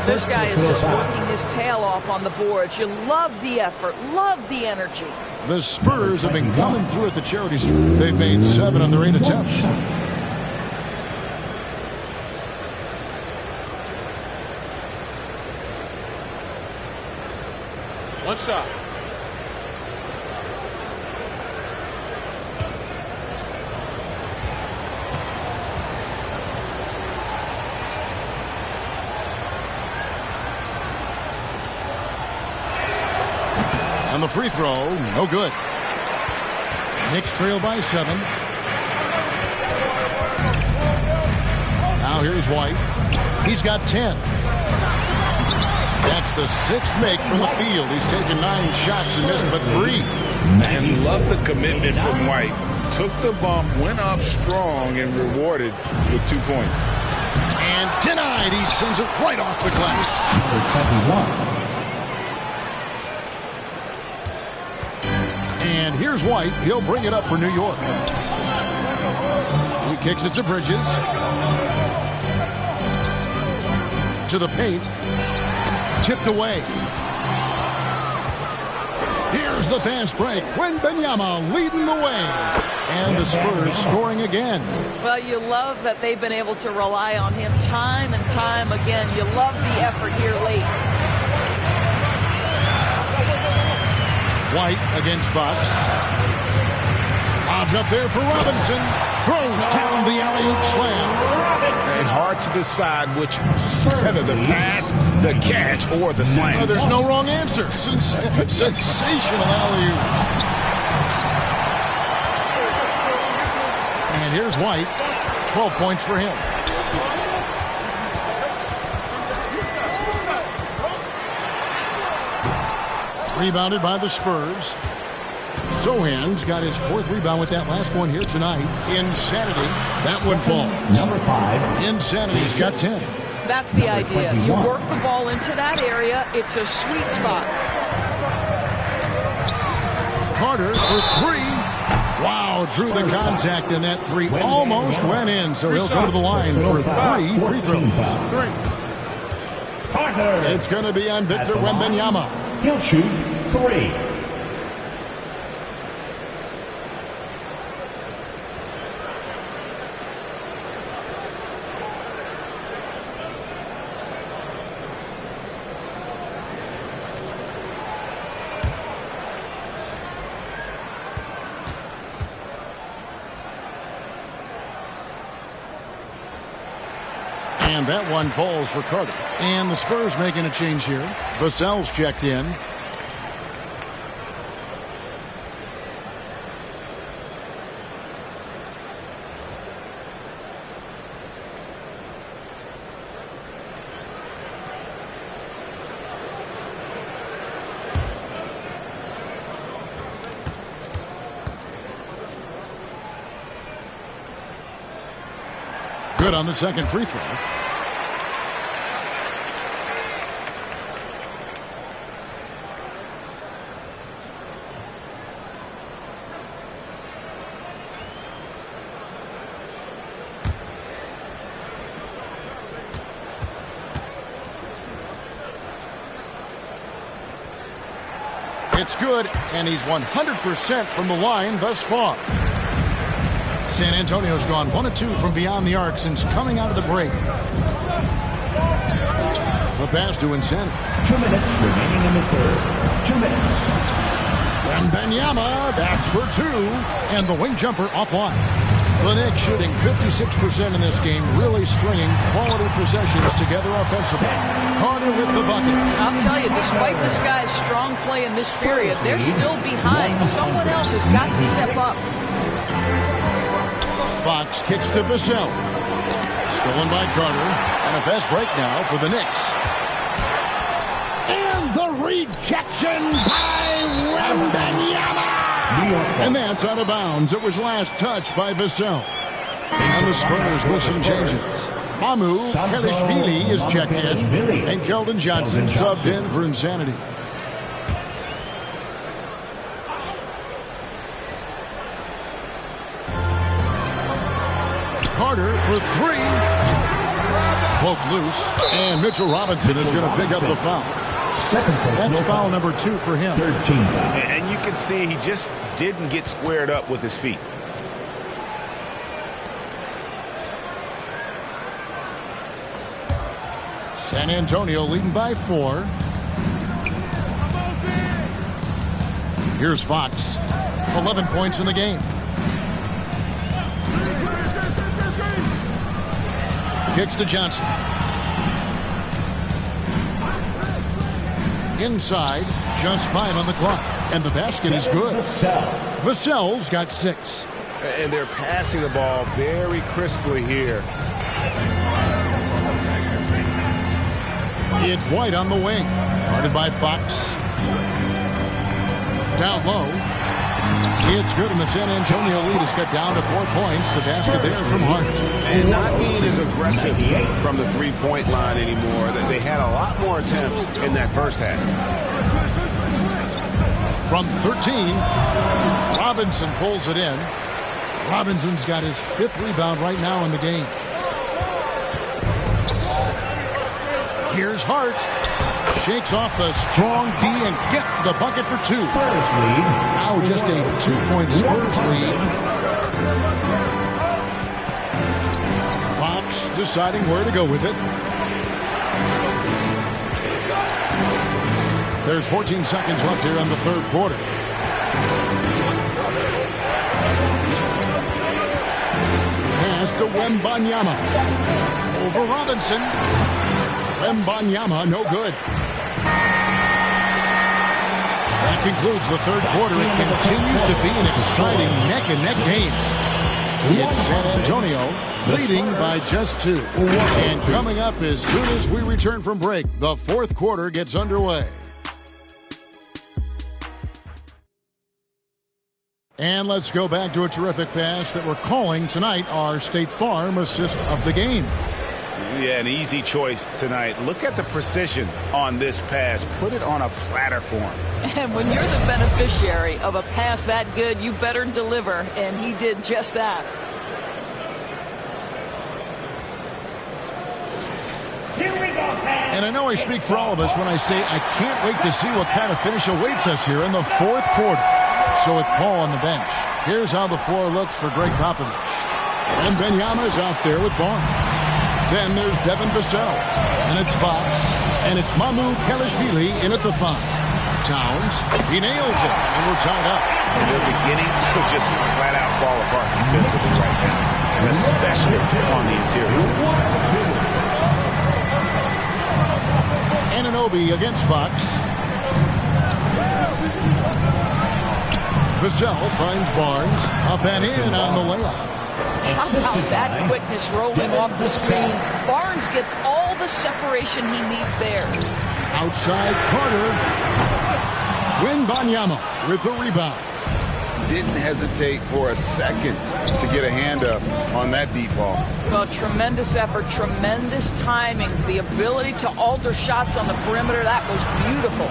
This guy is just working his tail off on the boards. You love the effort, love the energy. The Spurs have been coming through at the charity strip. They've made 7 of their 8 attempts. One shot. On the free throw, no good. Knicks trail by 7. Now here's White. He's got 10. That's the 6th make from the field. He's taken 9 shots and missed but 3. And love the commitment from White. Took the bump, went up strong, and rewarded with 2 points. And denied. He sends it right off the glass. And here's White. He'll bring it up for New York. He kicks it to Bridges. To the paint. Tipped away. Here's the fast break. Wembanyama leading the way. And the Spurs scoring again. Well, you love that they've been able to rely on him time and time again. You love the effort here late. White against Fox. Lobbed up there for Robinson. Throws down the alley-oop slam. And hard to decide which is better, the pass, the catch, or the slam. There's no wrong answer. Sensational alley-oop. And here's White. 12 points for him. Rebounded by the Spurs. Sohan's got his 4th rebound with that last one here tonight. Insanity. That one falls. Number 5. Insanity's got 10. That's the idea. You work the ball into that area. It's a sweet spot. Carter for 3. Wow, drew the contact, and that 3 almost went in. So he'll go to the line for 3 free throws. Carter. It's going to be on Victor Wembanyama. He'll shoot 3. And that one falls for Carter. And the Spurs making a change here. Vassell's checked in. Good on the second free throw. It's good, and he's 100% from the line thus far. San Antonio's gone 1 of 2 from beyond the arc since coming out of the break. The pass to Insanity. 2 minutes remaining in the third. 2 minutes. Wembanyama, that's for 2, and the wing jumper offline. The Knicks shooting 56% in this game, really stringing quality possessions together offensively. Carter with the bucket. I'll tell you, despite this guy's strong play in this period, they're still behind. Someone else has got to step up. Fox kicks to Vassell. Stolen by Carter. And a fast break now for the Knicks. And the rejection by Wembanyama. And that's out of bounds. It was last touched by Vassell. And the Spurs with some changes. Amu Kelishvili is checked in. And Keldon Johnson subbed in for Insanity. Carter for 3. Poked loose. And Mitchell Robinson is going to pick up the foul. That's foul number 2 for him. And you can see he just didn't get squared up with his feet. San Antonio leading by 4. Here's Fox. 11 points in the game. Kicks to Johnson. Inside, just 5 on the clock. And the basket is good. Vassell's got 6. And they're passing the ball very crisply here. It's White on the wing. Guarded by Fox. Down low. It's good, and the San Antonio lead is cut down to 4 points. The basket there from Hart. And not being as aggressive from the three-point line anymore. They had a lot more attempts in that first half. From 13, Robinson pulls it in. Robinson's got his 5th rebound right now in the game. Here's Hart. Shakes off the strong D and gets the bucket for 2. Now just a 2-point Spurs lead. Fox deciding where to go with it. There's 14 seconds left here in the third quarter. Pass to Wembanyama. Over Robinson. Wembanyama, no good. That concludes the third quarter. It continues to be an exciting neck-and-neck game. It's San Antonio leading by just 2. And coming up as soon as we return from break, the fourth quarter gets underway. And let's go back to a terrific pass that we're calling tonight our State Farm assist of the game. Yeah, an easy choice tonight. Look at the precision on this pass. Put it on a platter for him. And when you're the beneficiary of a pass that good, you better deliver, and he did just that. Here we go, fans. And I know I speak for all of us when I say I can't wait to see what kind of finish awaits us here in the fourth quarter. So with Paul on the bench, here's how the floor looks for Greg Popovich. And Wembanyama's out there with Barnes. Then there's Devin Vassell. And it's Fox. And it's Mamu Kelishvili in at the 5. Towns, he nails it, and we're tied up. And they're beginning to just flat out fall apart defensively right now, especially on the interior. Anunoby against Fox. Vassell finds Barnes, up and in on the layup. How about that quickness rolling off the screen? Barnes gets all the separation he needs there. Outside Carter. Wembanyama with the rebound. Didn't hesitate for a second to get a hand up on that deep ball. Well, tremendous effort, tremendous timing. The ability to alter shots on the perimeter, that was beautiful.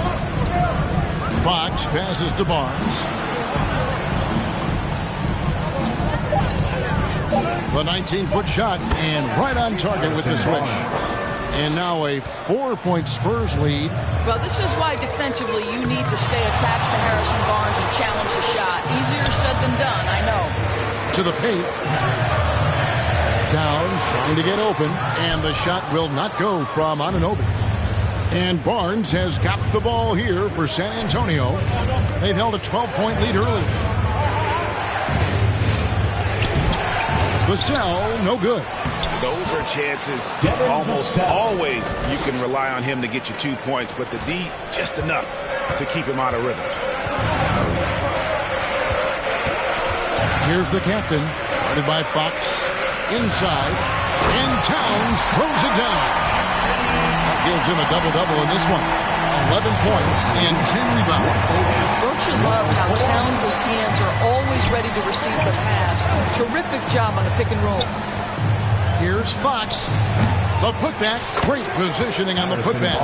Fox passes to Barnes. The 19-foot shot, and right on target with the switch. And now a 4-point Spurs lead. Well, this is why defensively you need to stay attached to Harrison Barnes and challenge the shot. Easier said than done, I know. To the paint. Towns trying to get open, and the shot will not go from Anunoby. And Barnes has got the ball here for San Antonio. They've held a 12-point lead early. Vassell, no good. Those are chances almost always you can rely on him to get you 2 points, but the D, just enough to keep him out of rhythm. Here's the captain, guarded by Fox, inside, and Towns throws it down. That gives him a double-double in this one. 11 points and 10 rebounds. Don't you love how Towns' hands are always ready to receive the pass? Terrific job on the pick and roll. Here's Fox. The putback. Great positioning on the putback.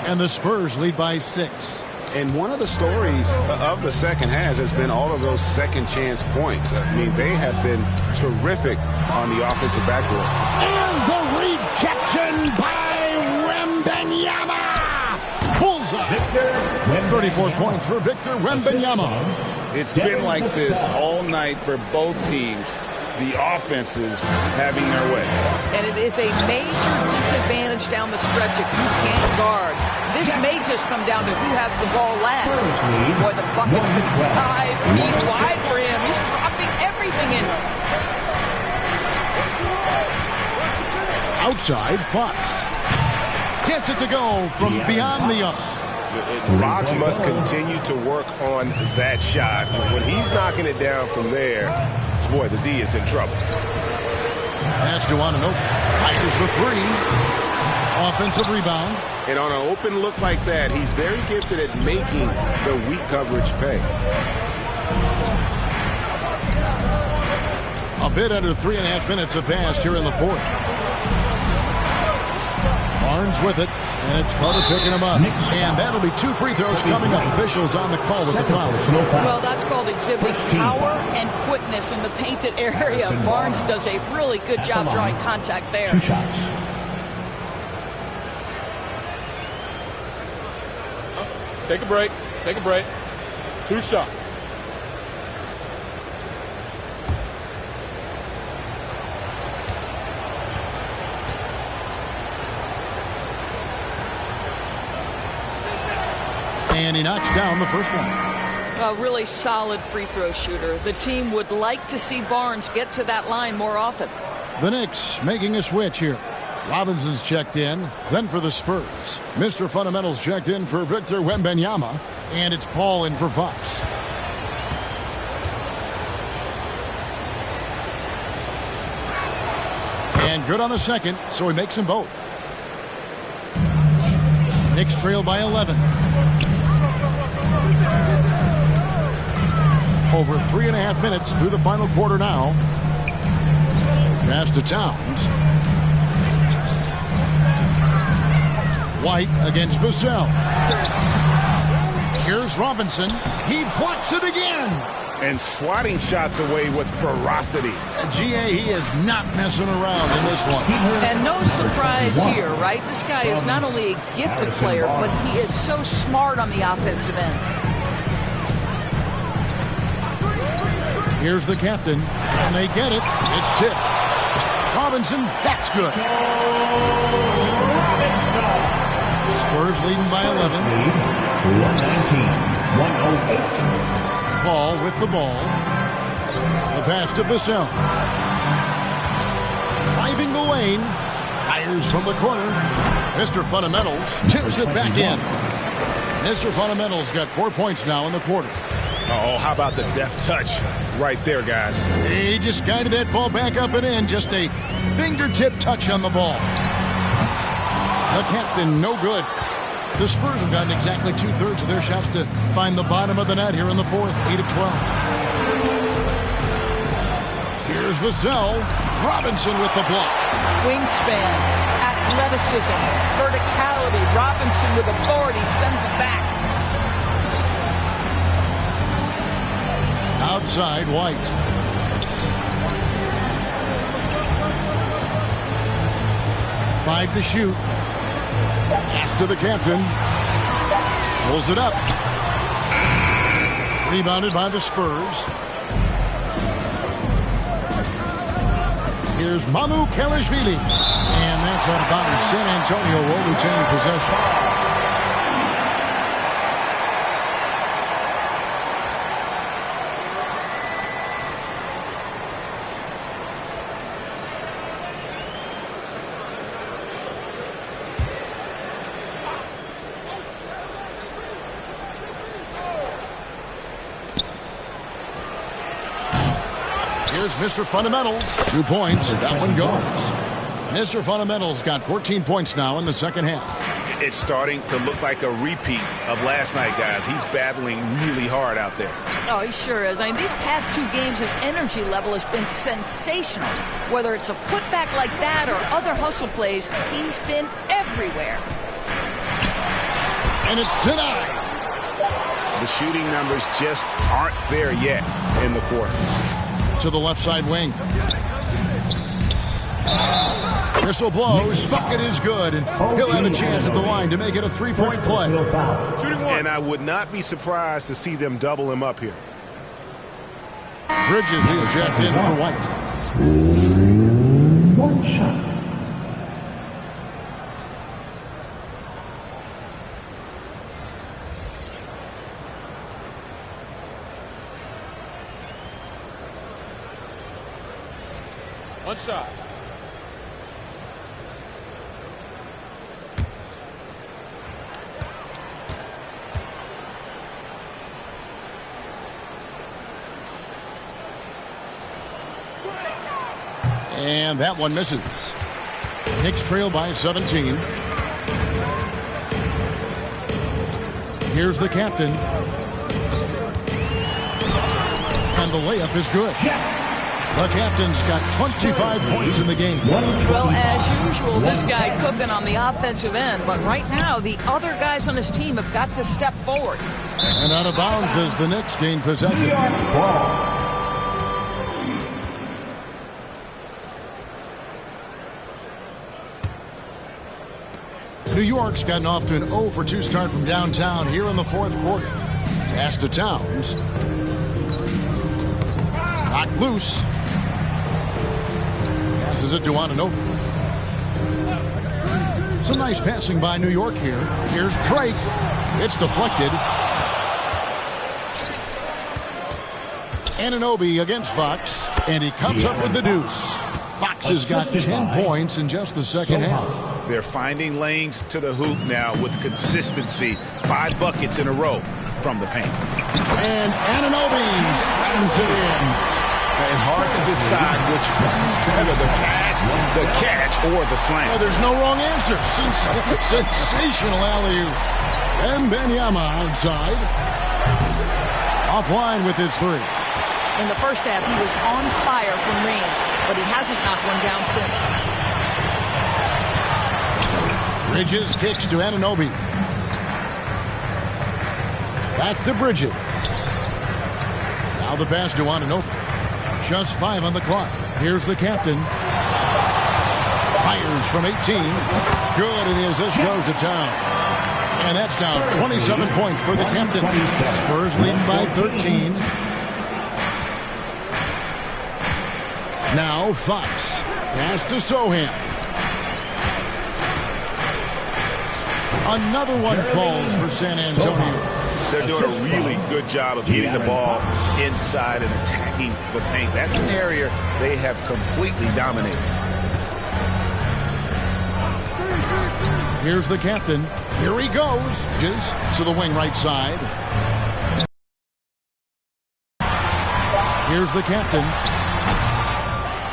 And the Spurs lead by 6. And one of the stories of the second half has been all of those second chance points. I mean, they have been terrific on the offensive backboard. And the rejection by Wembanyama. Bullseye. 34 points for Victor Wembanyama. It's been like this all night for both teams. The offenses having their way. And it is a major disadvantage down the stretch if you can't guard. This may just come down to who has the ball last. Boy, the bucket's 5 feet wide for him. He's dropping everything in. Outside, Fox. Gets it to go from beyond the arc. Fox must continue to work on that shot. When he's knocking it down from there, boy, the D is in trouble. Pass to Anunoby. Fires the 3. Offensive rebound. And on an open look like that, he's very gifted at making the weak coverage pay. A bit under 3.5 minutes have passed here in the fourth. Barnes with it. And it's Carter picking him up. And that'll be 2 free throws coming up. Officials on the call with the foul. Well, that's called exhibiting power and quickness in the painted area. Barnes does a really good job drawing contact there. 2 shots. Take a break. Take a break. 2 shots. And he knocks down the first one. A really solid free throw shooter. The team would like to see Barnes get to that line more often. The Knicks making a switch here. Robinson's checked in. Then for the Spurs, Mr. Fundamentals checked in for Victor Wembanyama. And it's Paul in for Fox. And good on the second, so he makes them both. Knicks trail by 11. Over 3.5 minutes through the final quarter now. Pass to Towns. White against Vassell. Here's Robinson. He blocks it again. and swatting shots away with ferocity. GA, he is not messing around in this one. And no surprise here, right? This guy is not only a gifted player, but he is so smart on the offensive end. Here's the captain, and they get it. It's tipped. Robinson, that's good. Spurs leading by 11. 119-108. Paul with the ball. The pass to Vassell. Driving the lane. Fires from the corner. Mr. Fundamentals tips it back in. Mr. Fundamentals got 4 points now in the quarter. Oh, how about the deft touch right there, guys? He just guided that ball back up and in. Just a fingertip touch on the ball. The captain, no good. The Spurs have gotten exactly 2/3 of their shots to find the bottom of the net here in the fourth, 8 of 12. Here's Vassell. Robinson with the block. Wingspan, athleticism, verticality. Robinson with authority sends it back. Outside, White. Five to shoot. Pass to the captain. Pulls it up. Rebounded by the Spurs. Here's Mamu Kelishvili. And that's out of bounds. San Antonio will retain possession. Here's Mr. Fundamentals. 2 points. That one goes. Mr. Fundamentals got 14 points now in the second half. It's starting to look like a repeat of last night, guys. He's battling really hard out there. Oh, he sure is. I mean, these past 2 games, his energy level has been sensational. Whether it's a putback like that or other hustle plays, he's been everywhere. And it's denied. The shooting numbers just aren't there yet in the quarter. To the left side wing. Whistle blows. Bucket is good, and he'll have a chance at the line to make it a 3-point play. And I would not be surprised to see them double him up here. Bridges is checked in for White. One shot. One shot. And that one misses. Knicks trail by 17. Here's the captain. And the layup is good. The captain's got 25 points in the game. Well, as usual, this guy cooking on the offensive end. But right now, the other guys on his team have got to step forward. And out of bounds as the Knicks gain possession. New York's gotten off to an 0-for-2 start from downtown here in the fourth quarter. Pass to Towns. Knocked loose. Passes it to Anunoby. Some nice passing by New York here. Here's Drake. It's deflected. Anunoby against Fox, and he comes up with the deuce. Fox has got 10 points in just the second half. They're finding lanes to the hoop now with consistency. 5 buckets in a row from the paint. And Anunoby slams it in. And hard to decide which one's better, the pass, the catch, or the slam. Oh, there's no wrong answer. Sensational alley-oop. Wembanyama outside. Offline with his 3. In the first half, he was on fire from range, but he hasn't knocked one down since. Bridges kicks to Anunoby. Back to Bridges. Now the pass to Anunoby. Just 5 on the clock. Here's the captain. Fires from 18. Good, and the assist goes to town. And that's now 27 points for the captain. Spurs leading by 13. Now Fox. Pass to Sohan. Another one falls for San Antonio. They're doing a really good job of getting the ball inside and attacking the paint. That's an area they have completely dominated. Here's the captain. Here he goes. To the wing right side. Here's the captain.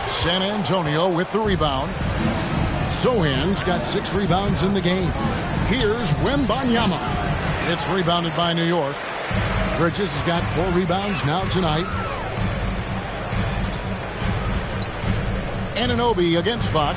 San Antonio with the rebound. Sohan's got 6 rebounds in the game. Here's Wembanyama. It's rebounded by New York. Bridges has got 4 rebounds now tonight. Anunoby against Fox.